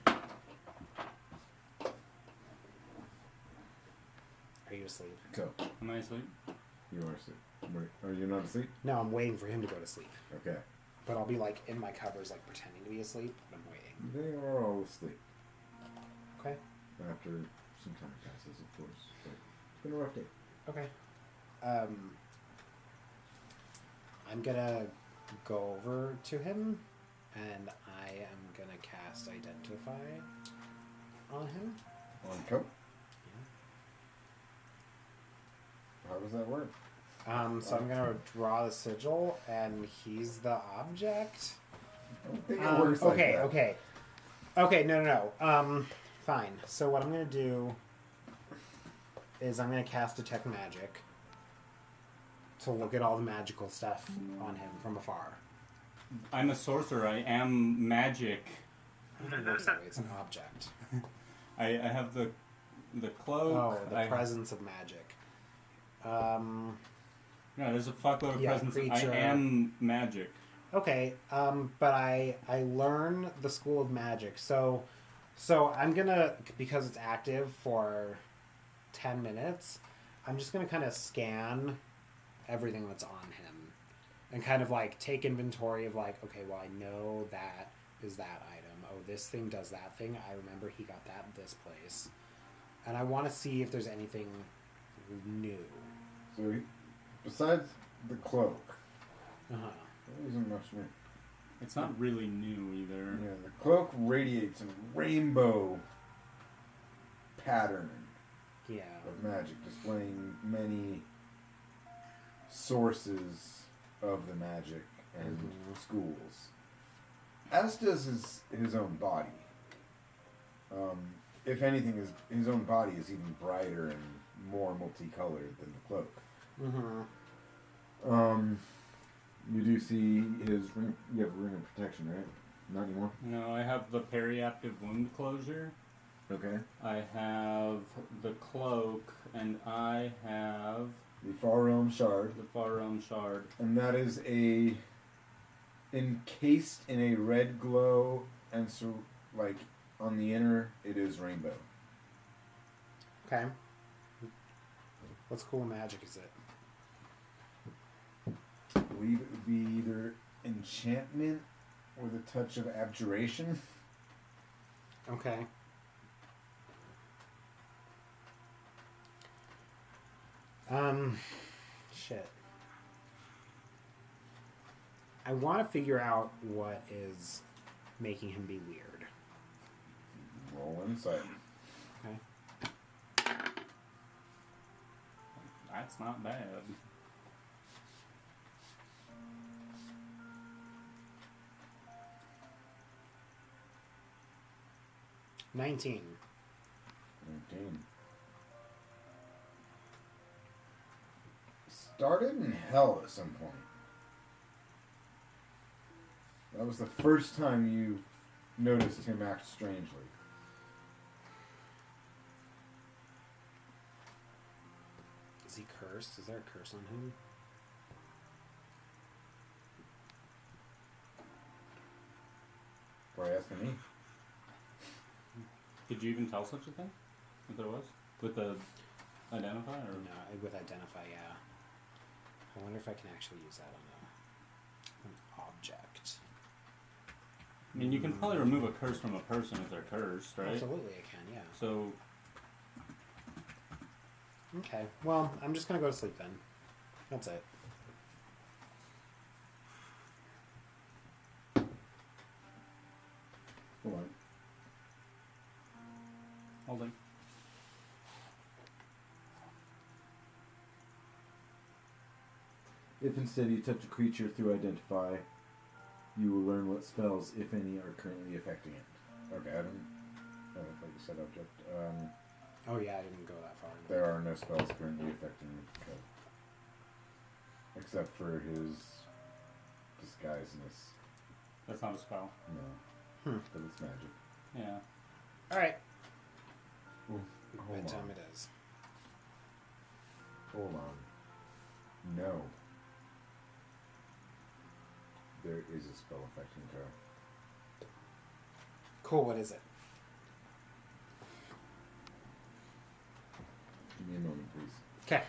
Are you asleep? So, Am I asleep? you are asleep. Wait, are you not asleep? No, I'm waiting for him to go to sleep. Okay. But I'll be like in my covers, like pretending to be asleep. But I'm waiting. They are all asleep. Okay. After some time passes, of course. But it's been a rough day. Okay. I'm gonna go over to him, and I am gonna cast Identify on him. On coat? How does that work? So I'm gonna draw the sigil, and he's the object. I don't think it works like that. Okay, no. Fine. So what I'm gonna do is I'm gonna cast Detect Magic to look at all the magical stuff on him from afar. I'm a sorcerer. I am magic. I don't think it works that way. It's an object. I have the cloak. Oh, the I, presence of magic. No, there's a fuckload of presence. Creature. I am magic. Okay, but I learn the School of Magic, so I'm gonna, because it's active for 10 minutes, I'm just gonna kind of scan everything that's on him and kind of like take inventory of like, okay, well I know that is that item. Oh, this thing does that thing. I remember he got that in this place, and I want to see if there's anything new. So, besides the cloak, Uh huh. there isn't much new. It's not really new either. Yeah, the cloak radiates a rainbow pattern Yeah. of magic, displaying many sources of the magic and schools. As does his own body. If anything, his own body is even brighter and more multicolored than the cloak. Mm-hmm. You do see his ring. You have a ring of protection, right? Not anymore. No, I have the periactive wound closure. Okay. I have the cloak, and I have The Far Realm Shard. The Far Realm Shard. And that is encased in a red glow, and so, like, on the inner, it is rainbow. Okay. What's cool magic is it? I believe it would be either enchantment or the touch of abjuration. Okay. Shit. I want to figure out what is making him be weird. Roll insight. Okay. That's not bad. $19. 19. Started in hell at some point. That was the first time you noticed him act strangely. Is he cursed? Is there a curse on him? Why are you asking me? Did you even tell such a thing? If there was? With the identify or? No, with identify, yeah. I wonder if I can actually use that on an object. I mean, you can probably remove a curse from a person if they're cursed, right? Absolutely, I can, yeah. So, Okay, well, I'm just gonna go to sleep then. That's it. Hold on. holding. If instead you touch a creature through identify, you will learn what spells, if any, are currently affecting it. Okay, I don't like you said object. Oh yeah, I didn't go that far. There are no spells currently affecting Kev. Except for his disguiseness. That's not a spell. No. But it's magic. Yeah. Alright. Ooh, hold What time on. it is. Hold on. No. There is a spell affecting Kev. Cool, what is it? Give me a moment, please. Okay.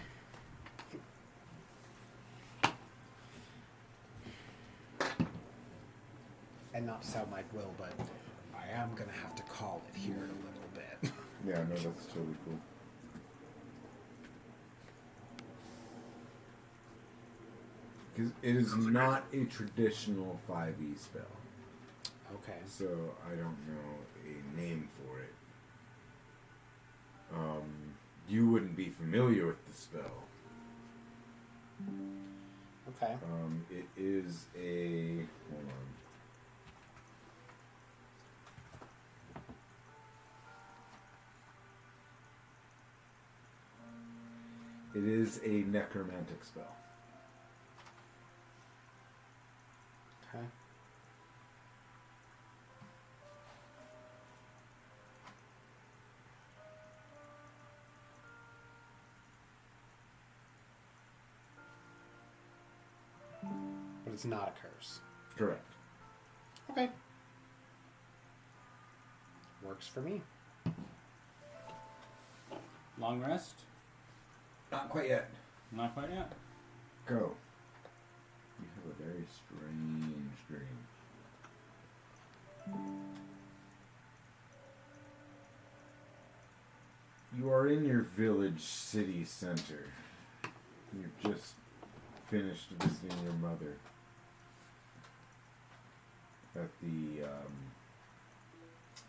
And not to sound like Will, but I am going to have to call it here in a little bit. Yeah, no, that's totally cool. Because it is not a traditional 5e spell. Okay. So I don't know a name for it. You wouldn't be familiar with the spell. Okay. It is a... Hold on. It is a necromantic spell. Okay. But it's not a curse. Correct. Okay. Works for me. Long rest? Not quite yet. Not quite yet. Go. You have a very strange dream. You are in your village city center. You've just finished visiting your mother at the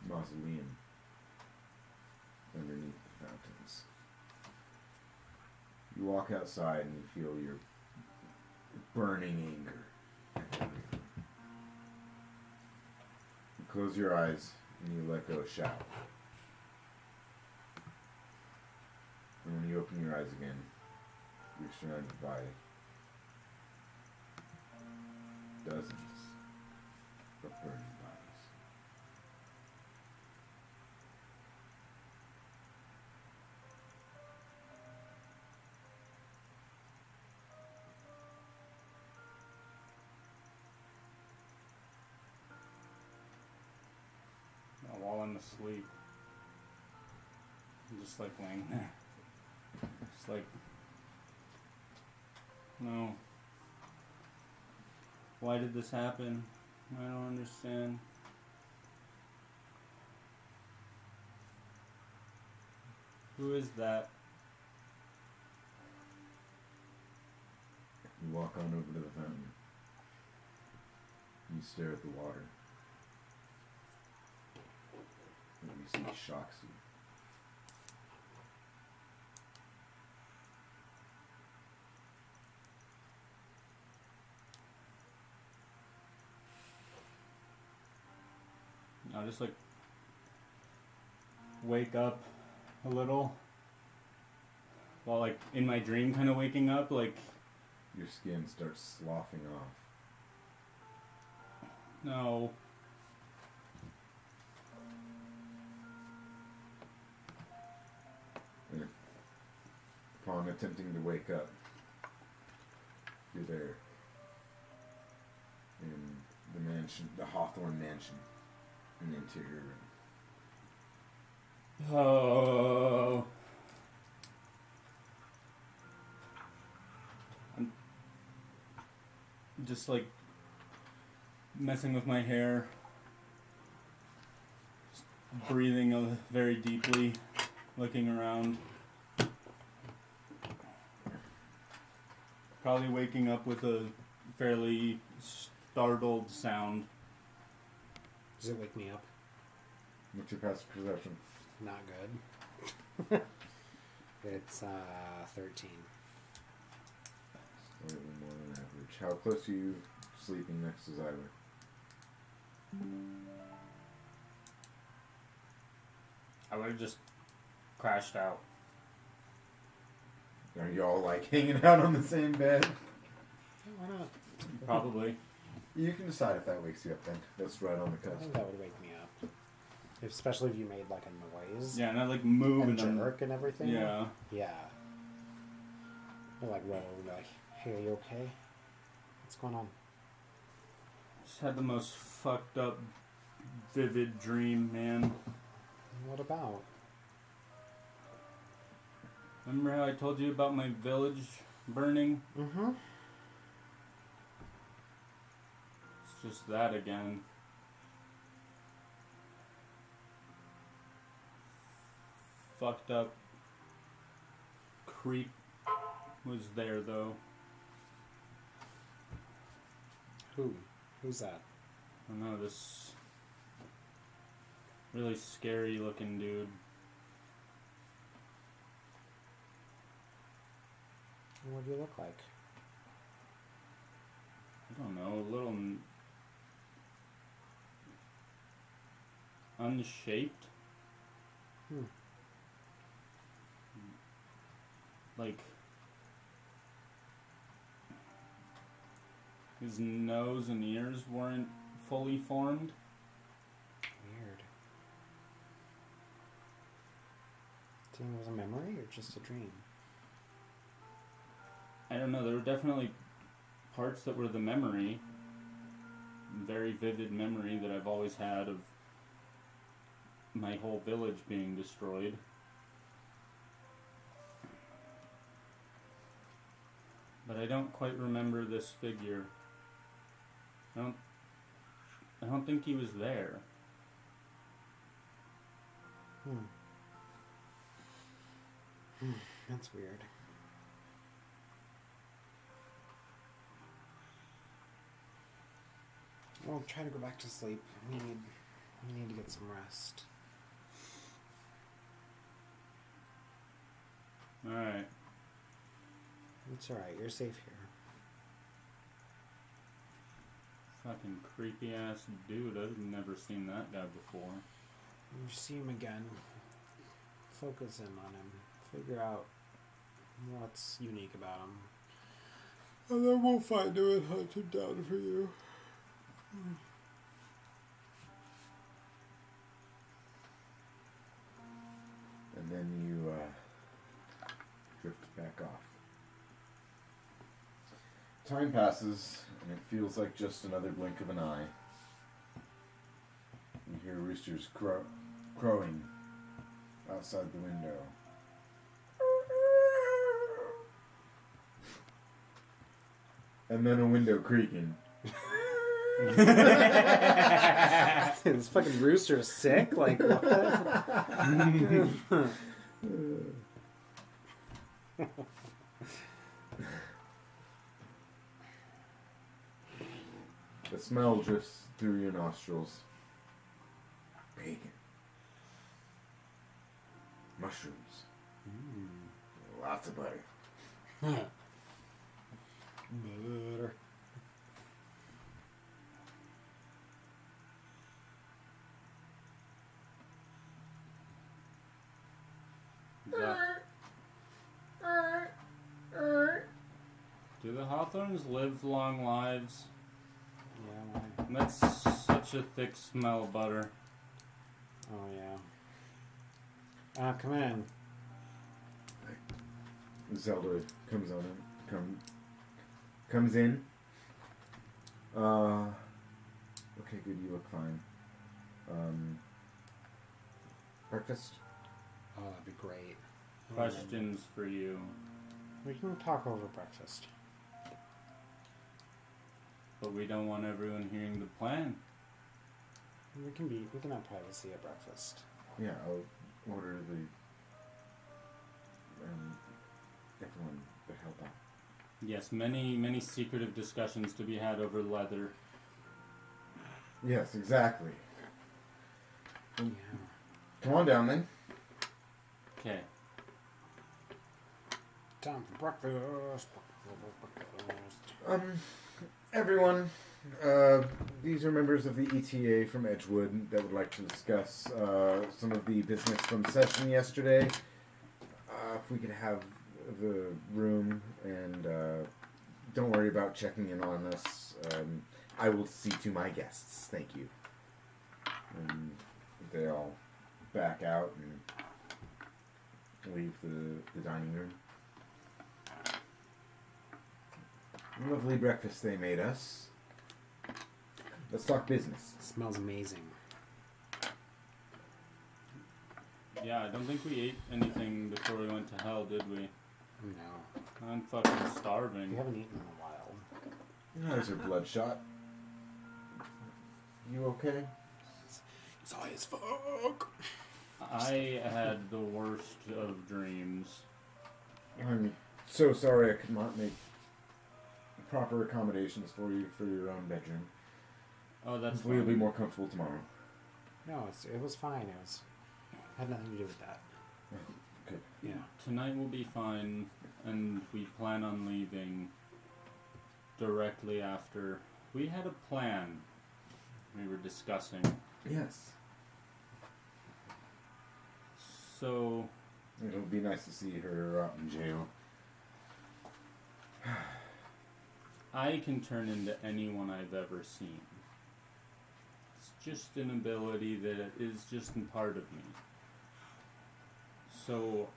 mausoleum underneath the fountains. You walk outside and you feel your burning anger. You close your eyes and you let go a shout. And when you open your eyes again, you're surrounded by dozens of burning bodies. want to sleep. I'm just like laying there. Just like, no. Why did this happen? I don't understand. Who is that? You walk on over to the fountain. You stare at the water. What you see shocks you. I'll just like wake up a little while like in my dream kind of waking up like Your skin starts sloughing off. no. And upon attempting to wake up, you're there in the mansion, the Hawthorne mansion, in the interior room. Oh. I'm just like messing with my hair, just breathing very deeply, looking around. Probably waking up with a fairly startled sound. Does it wake me up? What's your passive perception? Not good. It's 13. Slightly more than average. How close are you sleeping next to Zyler? I would have just crashed out. Are you all like hanging out on the same bed? Yeah, why not? Probably. You can decide if that wakes you up then. That's right on the I cusp. think that would wake me up. Especially if you made like a noise. Yeah, and I like move And and jerk and everything. yeah. Yeah. Or like run over and be like, hey, are you okay? What's going on? Just had the most fucked up, vivid dream, man. What about? Remember how I told you about my village burning? Mm-hmm. It's just that again. Fucked up creep was there though. Who? Who's that? I don't know, this really scary looking dude. What do you look like? I don't know, a little unshaped. Hmm. Like his nose and ears weren't fully formed. Weird. Do you think it was a memory or just a dream? I don't know, there were definitely parts that were the memory, very vivid memory that I've always had of my whole village being destroyed. But I don't quite remember this figure. I don't think he was there. That's weird. Well, try to go back to sleep. We need to get some rest. Alright. It's alright, you're safe here. Fucking creepy ass dude. I've never seen that guy before. You see him again. Focus in on him. Figure out what's unique about him. And then we'll find him and hunt him down for you. And then you drift back off. Time passes, and it feels like just another blink of an eye. You hear roosters crowing outside the window. And then a window creaking. This fucking rooster is sick. Like what? The smell drifts through your nostrils. Bacon. Mushrooms. Lots of butter. Butter. Do the hawthorns live long lives? Yeah. That's such a thick smell of butter. Oh yeah. Come in. Zelda comes on in. Comes in. Okay, good. You look fine. Breakfast. Oh, that'd be great. Questions for you. We can talk over breakfast. But we don't want everyone hearing the plan. We can have privacy at breakfast. Yeah, I'll order the everyone to help out. Yes, many secretive discussions to be had over leather. Yes, exactly. Yeah. Come on down then. Okay. Time for breakfast. Everyone, these are members of the ETA from Edgewood that would like to discuss some of the business from session yesterday. If we could have the room, and don't worry about checking in on us. I will see to my guests. Thank you. And they all back out and leave the dining room. Lovely breakfast they made us. Let's talk business. It smells amazing. Yeah, I don't think we ate anything before we went to hell, did we? No. I'm fucking starving. We haven't eaten in a while. Your eyes are bloodshot. You okay? It's high as fuck. I had the worst of dreams. I'm so sorry I could not make proper accommodations for you for your own bedroom. Oh, that's Hopefully you'll be fine. more comfortable tomorrow. No, it was fine. Had nothing to do with that. Good. Yeah. Tonight will be fine, and we plan on leaving directly after. We had a plan we were discussing. Yes. So, It'll be nice to see her out in jail. I can turn into anyone I've ever seen. It's just an ability that is just a part of me. So,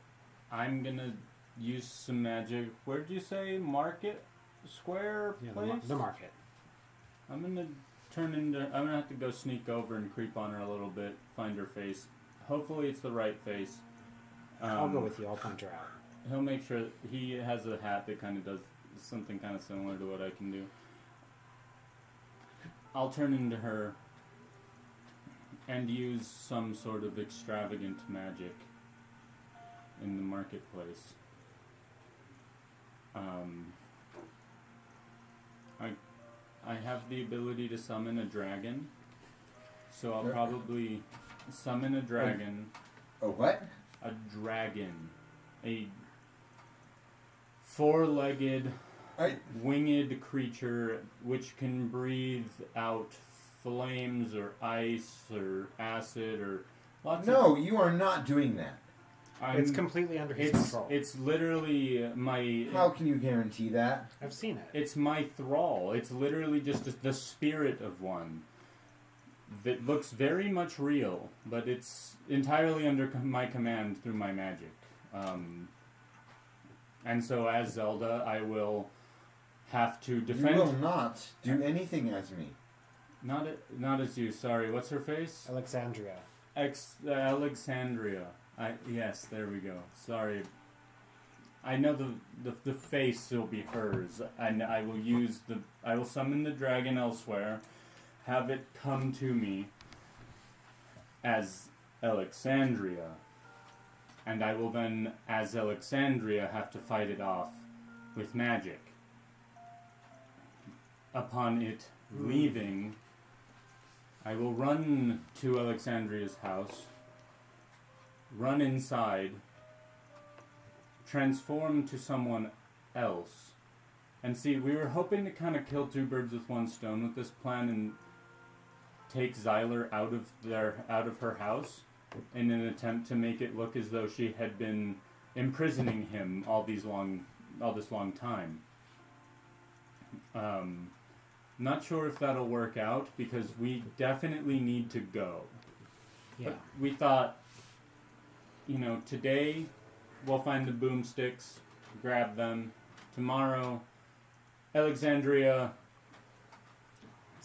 I'm gonna use some magic. Where'd you say? Market Square Yeah, place? the market. I'm gonna I'm gonna have to go sneak over and creep on her a little bit, find her face. Hopefully it's the right face. I'll go with you. I'll punch her out. He'll make sure he has a hat that kind of does something kind of similar to what I can do. I'll turn into her and use some sort of extravagant magic in the marketplace. I have the ability to summon a dragon, so I'll probably summon a dragon. A what? A dragon. A four-legged, winged creature which can breathe out flames or ice or acid or lots of... No, you are not doing that. It's completely under his control. It's literally my... How can you guarantee that? I've seen it. It's my thrall. It's literally just the spirit of one that looks very much real, but it's entirely under my command through my magic. And so as Zelda, I will have to defend... You will not do anything as me. Not as you, sorry. What's her face? Alexandria. Alexandria. Yes, there we go. Sorry. I know the face will be hers, and I will summon the dragon elsewhere, have it come to me as Alexandria, and I will then, as Alexandria, have to fight it off with magic. Upon it leaving, I will run to Alexandria's house, run inside, transform to someone else. And see, we were hoping to kind of kill two birds with one stone with this plan and take Xyler out of her house in an attempt to make it look as though she had been imprisoning him all this long time. Not sure if that'll work out because we definitely need to go. Yeah. But we thought, today we'll find the boomsticks, grab them. Tomorrow, Alexandria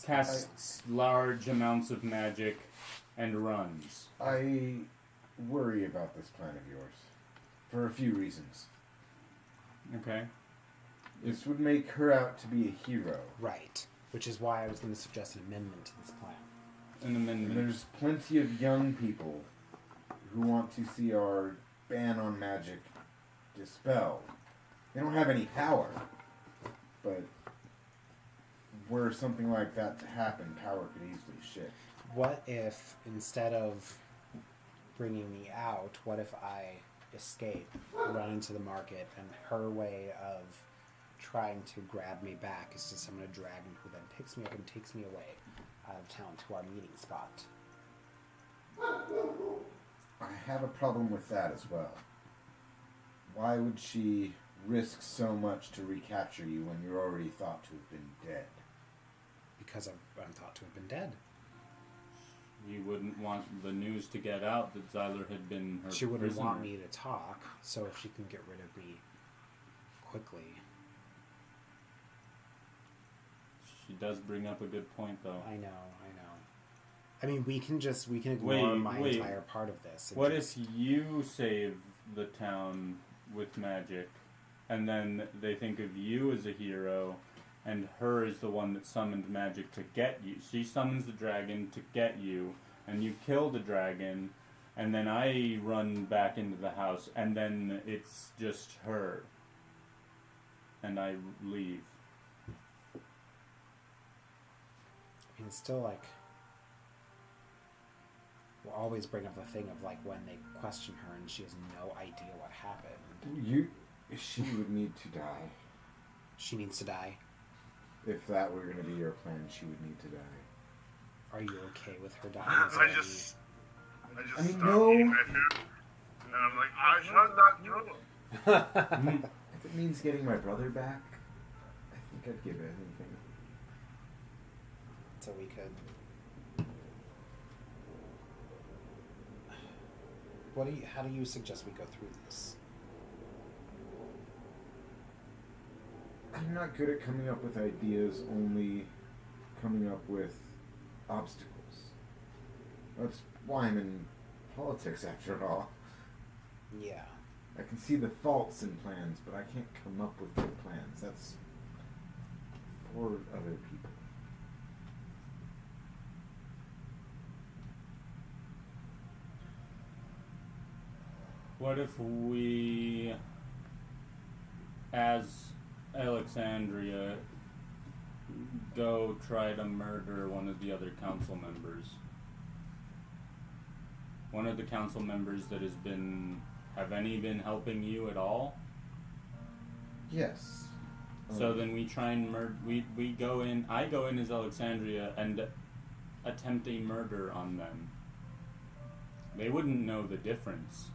casts large amounts of magic and runs. I worry about this plan of yours for a few reasons. Okay. This would make her out to be a hero. Right. Which is why I was going to suggest an amendment to this plan. An amendment. And there's plenty of young people who want to see our ban on magic dispelled. They don't have any power, but were something like that to happen, power could easily shift. What if, instead of bringing me out, what if I escape, run into the market, and her way of trying to grab me back is to summon a dragon who then picks me up and takes me away out of town to our meeting spot? I have a problem with that as well. Why would she risk so much to recapture you when you're already thought to have been dead? Because I'm thought to have been dead. You wouldn't want the news to get out that Xyler had been her She wouldn't prisoner. want me to talk, so if she can get rid of me quickly. She does bring up a good point, though. I know. I mean, we can ignore my wait. entire part of this. What if you save the town with magic, and then they think of you as a hero, and her is the one that summoned magic to get you? She summons the dragon to get you, and you kill the dragon, and then I run back into the house, and then it's just her, and I leave. I mean, it's still like, we'll always bring up the thing of like when they question her and she has no idea what happened. She would need to die. She needs to die. If that were going to be your plan, she would need to die. Are you okay with her dying? I just I mean, stopped no. eating my food, and I'm like, I should not kill him. If it means getting my brother back, I think I'd give it anything. So we could. How do you suggest we go through this? I'm not good at coming up with ideas, only coming up with obstacles. That's why I'm in politics, after all. Yeah. I can see the faults in plans, but I can't come up with good plans. That's for other people. What if we, as Alexandria, go try to murder one of the other council members? One of the council members that have any been helping you at all? Yes. So then we try and we go in, I go in as Alexandria and attempt a murder on them. They wouldn't know the difference.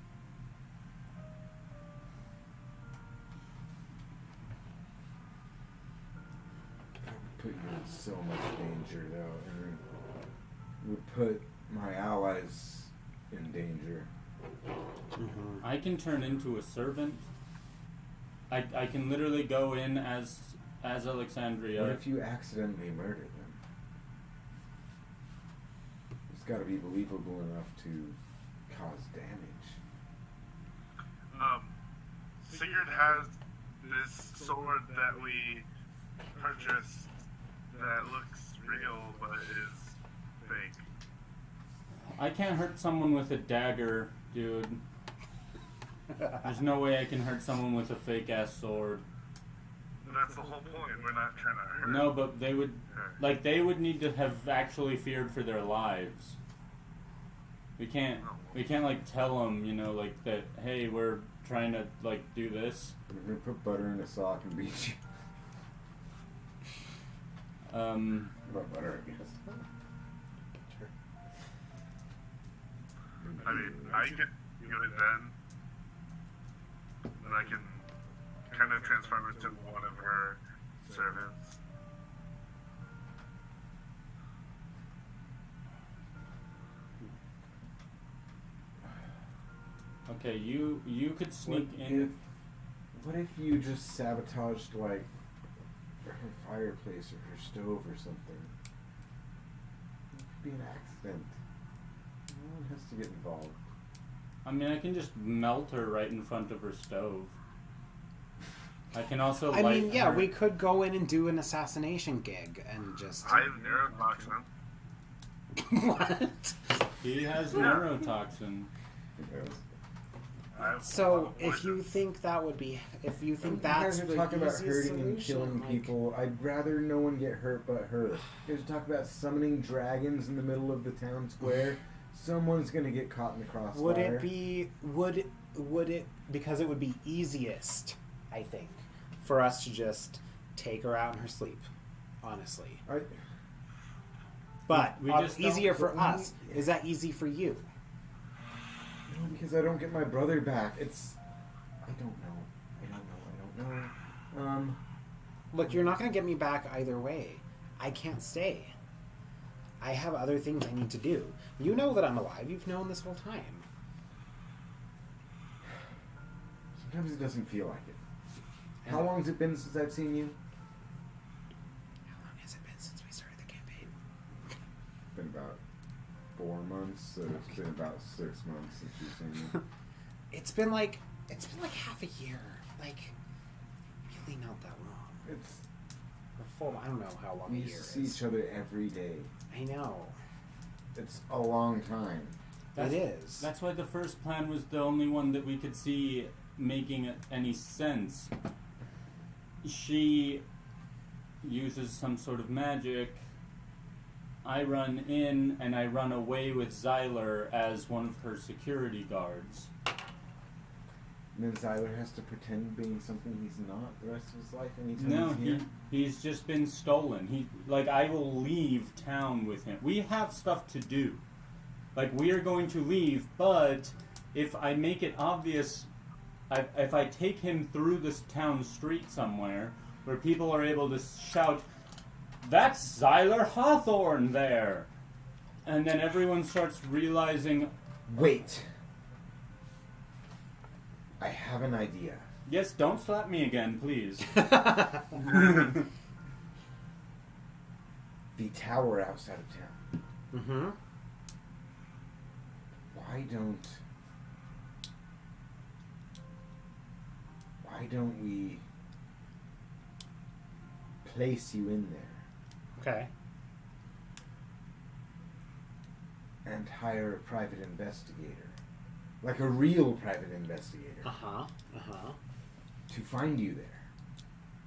Put you in so much danger, though, and would put my allies in danger. Mm-hmm. I can turn into a servant. I can literally go in as Alexandria. What if you accidentally murder them? There's got to be believable enough to cause damage. Sigurd has this sword that we purchased that looks real but is fake. I can't hurt someone with a dagger, dude. There's no way I can hurt someone with a fake ass sword. That's the whole point. We're not trying to hurt. No, but they would, like, they would need to have actually feared for their lives. We can't like tell them, you know, like that. Hey, we're trying to like do this. We're gonna put butter in a sock and beat you. About butter, I guess. I mean, I could do it then. Then I can kind of transform into one of her servants. Okay, you could sneak in. What if you just sabotaged, like, her fireplace or her stove or something? It could be an accident. No one has to get involved. I mean, I can just melt her right in front of her stove. I can also I light mean, yeah, her. we could go in and do an assassination gig and just. I have neurotoxin. What? He has neurotoxin. Who knows? I have So, if poison. you think that would be, if you think You that's guys the are talking about easiest hurting and solution, killing like- people. I'd rather no one get hurt but her. You guys are talking about summoning dragons in the middle of the town square. Someone's gonna get caught in the crossfire. Would it be? Would it? Because it would be easiest, I think, for us to just take her out in her sleep. Honestly, but We just easier don't- for us. Is that easy for you? No, because I don't get my brother back. I don't know. Look, you're not going to get me back either way. I can't stay. I have other things I need to do. You know that I'm alive. You've known this whole time. Sometimes it doesn't feel like it. How long has it been since I've seen you? How long has it been since we started the campaign? It's been about 4 months, so it's been about 6 months since you've seen me. It's been like half a year. Like, really not that long. It's Or full. I don't know how long we a used year to see is. each other every day. I know. It's a long time. It is. That's why the first plan was the only one that we could see making any sense. She uses some sort of magic. I run in and I run away with Xyler as one of her security guards. And then Xyler has to pretend being something he's not the rest of his life anytime No, he's here. he's just been stolen. I will leave town with him. We have stuff to do. Like, we are going to leave, but if I make it obvious, if I take him through this town street somewhere where people are able to shout, "That's Xyler Hawthorne there!" And then everyone starts realizing, Wait. I have an idea. yes, don't slap me again, please. The tower outside of town. Mm-hmm. Why don't we place you in there Okay. and hire a private investigator? Like a real private investigator. Uh-huh. Uh-huh. To find you there.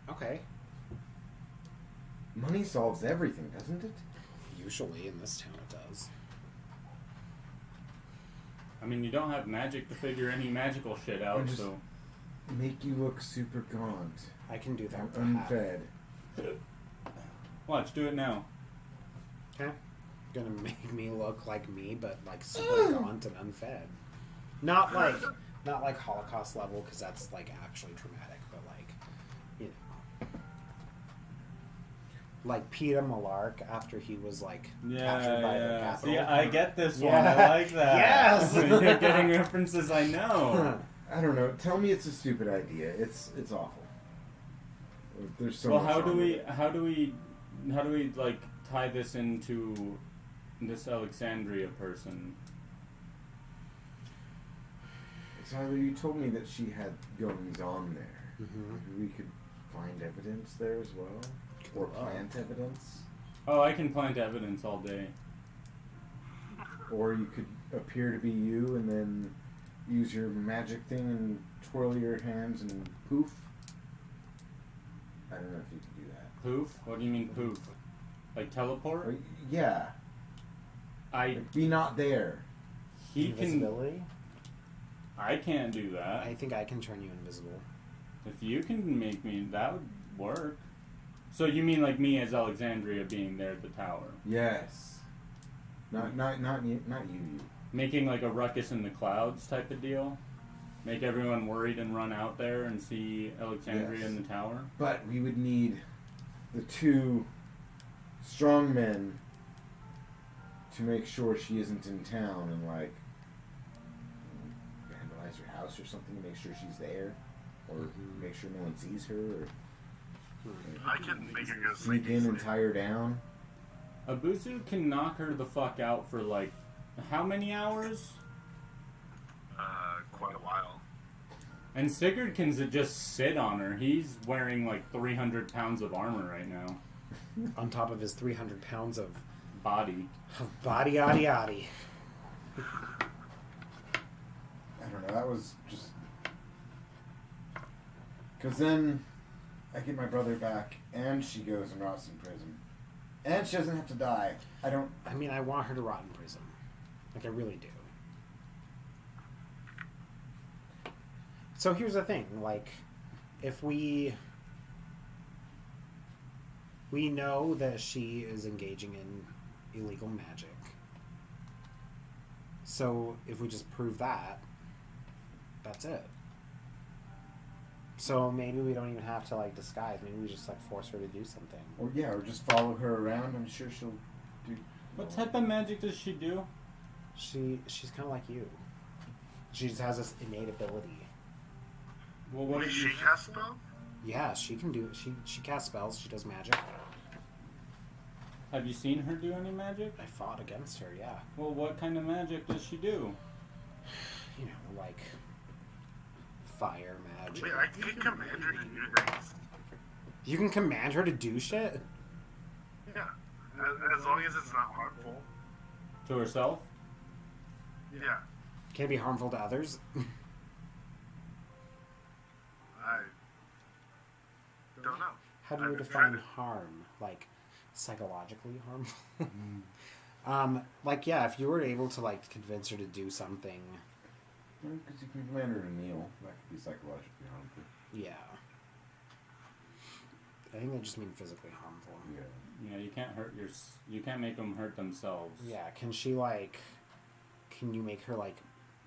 Okay. Money solves everything, doesn't it? Usually in this town it does. I mean, you don't have magic to figure any magical shit out, just- so... Make you look super gaunt I can do that and with a hat. unfed. Watch, do it now. Okay. Gonna make me look like me, but like super gaunt and unfed. Not like Holocaust level, because that's like actually traumatic, but like, you know, like Peter Malark after he was like captured by the Capitol. See, I get this one. Yeah. I like that. Yes! You're getting references I know. I don't know. Tell me it's a stupid idea. It's awful. There's so Well, much how do wrong with we it. how do we like tie this into this Alexandria person. Tyler, you told me that she had goings on there. Mm-hmm. Maybe we could find evidence there as well? Or plant evidence? Oh, I can plant evidence all day. Or you could appear to be you and then use your magic thing and twirl your hands and poof. I don't know if you could do that. Poof? What do you mean poof? Like teleport? Or, yeah. Like, be not there. He can. Invisibility? I can't do that. I think I can turn you invisible. If you can make me, that would work. So you mean like me as Alexandria being there at the tower? Yes. Not you. Making like a ruckus in the clouds type of deal? Make everyone worried and run out there and see Alexandria Yes. in the tower? But we would need the two strong men to make sure she isn't in town and like vandalize her house or something to make sure she's there, or make sure no one sees her, or I can make her go sneak sleep. in and tie her down. Abuzu can knock her the fuck out for like how many hours? Quite a while. And Sigurd can just sit on her. He's wearing like 300 pounds of armor right now. On top of his 300 pounds of Body. body, yaddy, yaddy. I don't know. That was just because then I get my brother back, and she goes and rots in prison, and she doesn't have to die. I mean, I want her to rot in prison. Like, I really do. So here's the thing, like, if we know that she is engaging in illegal magic. So if we just prove that, that's it. So maybe we don't even have to like disguise. Maybe we just like force her to do something. Or just follow her around. I'm sure she'll do. What type of magic does she do? She's kind of like you. She just has this innate ability. Well, what Wait, did she you... cast spell? Yeah, she can do. She casts spells. She does magic. Have you seen her do any magic? I fought against her. Yeah, Well, what kind of magic does she do? you know, like fire magic. Wait, I can command her to do things. You can command her to do shit. Yeah. As long as it's not harmful. To herself? Yeah. Can it be harmful to others? I don't know. How do you I've define tried it. harm? Like psychologically harmful? Like yeah, if you were able to like convince her to do something, Because you can command her to kneel. That could be psychologically harmful. yeah. I think they just mean physically harmful. Yeah. Yeah, you can't hurt you can't make them hurt themselves. Yeah, can you make her like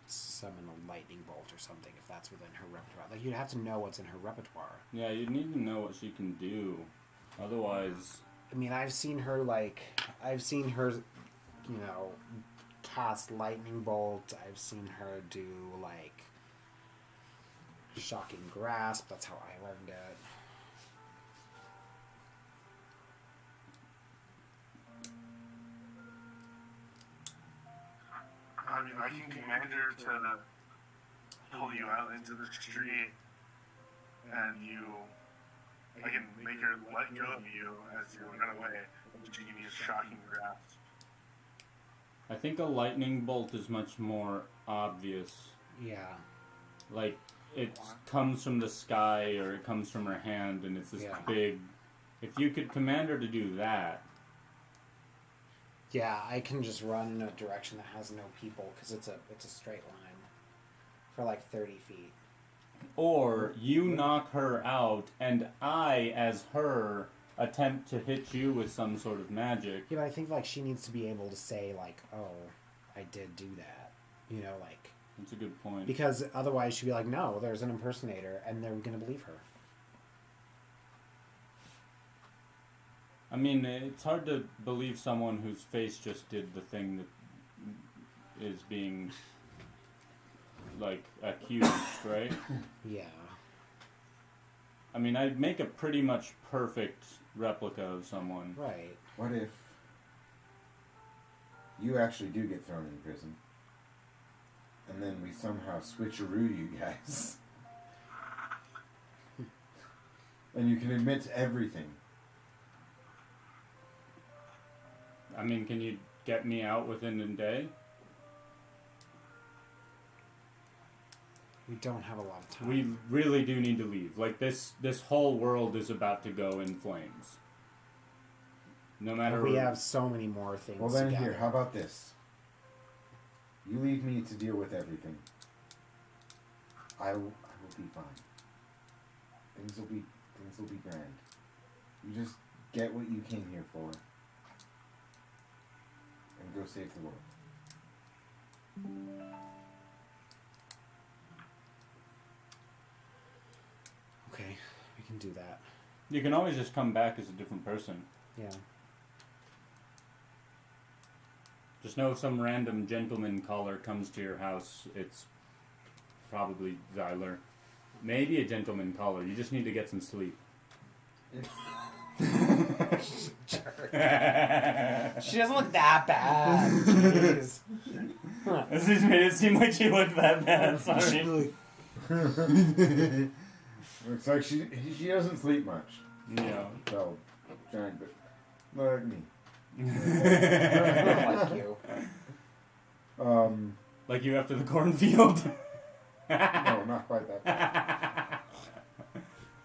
summon a lightning bolt or something if that's within her repertoire? Like you'd have to know what's in her repertoire. Yeah, you need to know what she can do. Otherwise, I mean, I've seen her, you know, cast lightning bolt. I've seen her do, like, shocking grasp. That's how I learned it. I mean, I can command her to pull you out into the street, and I can make her let go of you as you run away, and she can use shocking grasp. I think a lightning bolt is much more obvious. Yeah. Like, it comes from the sky or it comes from her hand and it's this Yeah. big... If you could command her to do that... Yeah, I can just run in a direction that has no people because it's a straight line for like 30 feet. Or you knock her out and I, as her, attempt to hit you with some sort of magic. Yeah, but I think like she needs to be able to say like, "Oh, I did do that," you know, like That's a good point. because otherwise she'd be like, "No, there's an impersonator," and they're gonna believe her. I mean, it's hard to believe someone whose face just did the thing that is being, like, accused, right? Yeah. I mean, I'd make a pretty much perfect replica of someone. Right. What if you actually do get thrown in prison. And then we somehow switcheroo you guys. And you can admit to everything. I mean, can you get me out within a day? We don't have a lot of time. We really do need to leave. Like, this whole world is about to go in flames. No matter... We have so many more things Well then to here, gather. how about this? You leave me to deal with everything. I will be fine. Things will be grand. You just get what you came here for. And go save the world. Okay, we can do that. You can always just come back as a different person. Yeah. Just know if some random gentleman caller comes to your house, it's probably Zyler. Maybe a gentleman caller. You just need to get some sleep. She doesn't look that bad. Jeez. This just made it seem like she looked that bad. Sorry. Looks like she doesn't sleep much. Yeah. So, giant, but like me. Like you. Like you after the cornfield. No, not quite that bad.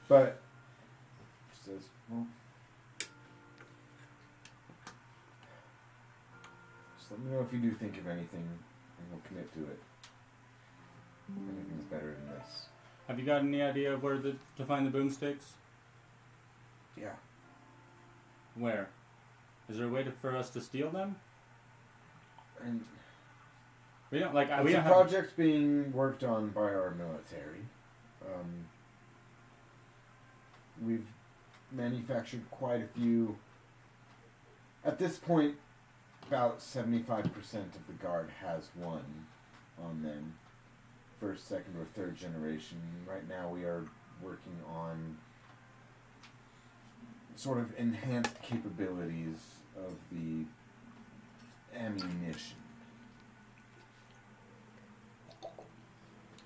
But she says, well, just let me know if you do think of anything, and we'll commit to it. Anything's better than this. Have you got any idea of where to find the boomsticks? Yeah. Where? Is there a way for us to steal them? And We don't like. it's We a don't have. project being worked on by our military. We've manufactured quite a few. At this point, about 75% of the guard has one on them. First, second, or third generation. Right now we are working on sort of enhanced capabilities of the ammunition.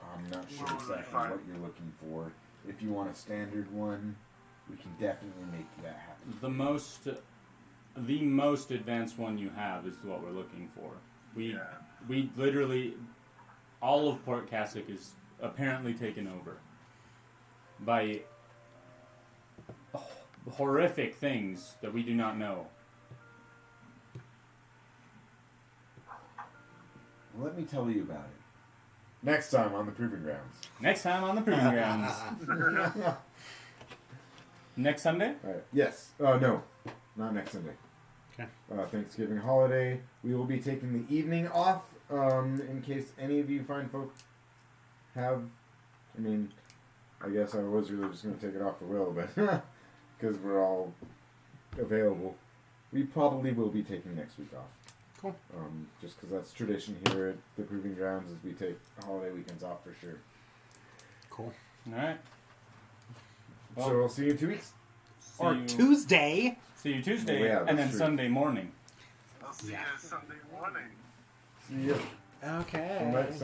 I'm not sure exactly what you're looking for. If you want a standard one, we can definitely make that happen. The most advanced one you have is what we're looking for. We literally, all of Port Cassock is apparently taken over by horrific things that we do not know. Well, let me tell you about it. Next time on the Proving Grounds. Next time on the Proving Grounds. Next Sunday? Right. Yes. No. Not next Sunday. Okay. Thanksgiving holiday. We will be taking the evening off, in case any of you fine folk have... I mean, I guess I was really just going to take it off for Will, but... because we're all available. We probably will be taking next week off. Cool. Just because that's tradition here at the Proving Grounds is we take holiday weekends off for sure. Cool. Alright. Well, So we'll see you in 2 weeks. Or Tuesday. See you Tuesday, Oh, yeah, and then that's true. Sunday morning. I'll see you Sunday morning. See you. Okay. Till next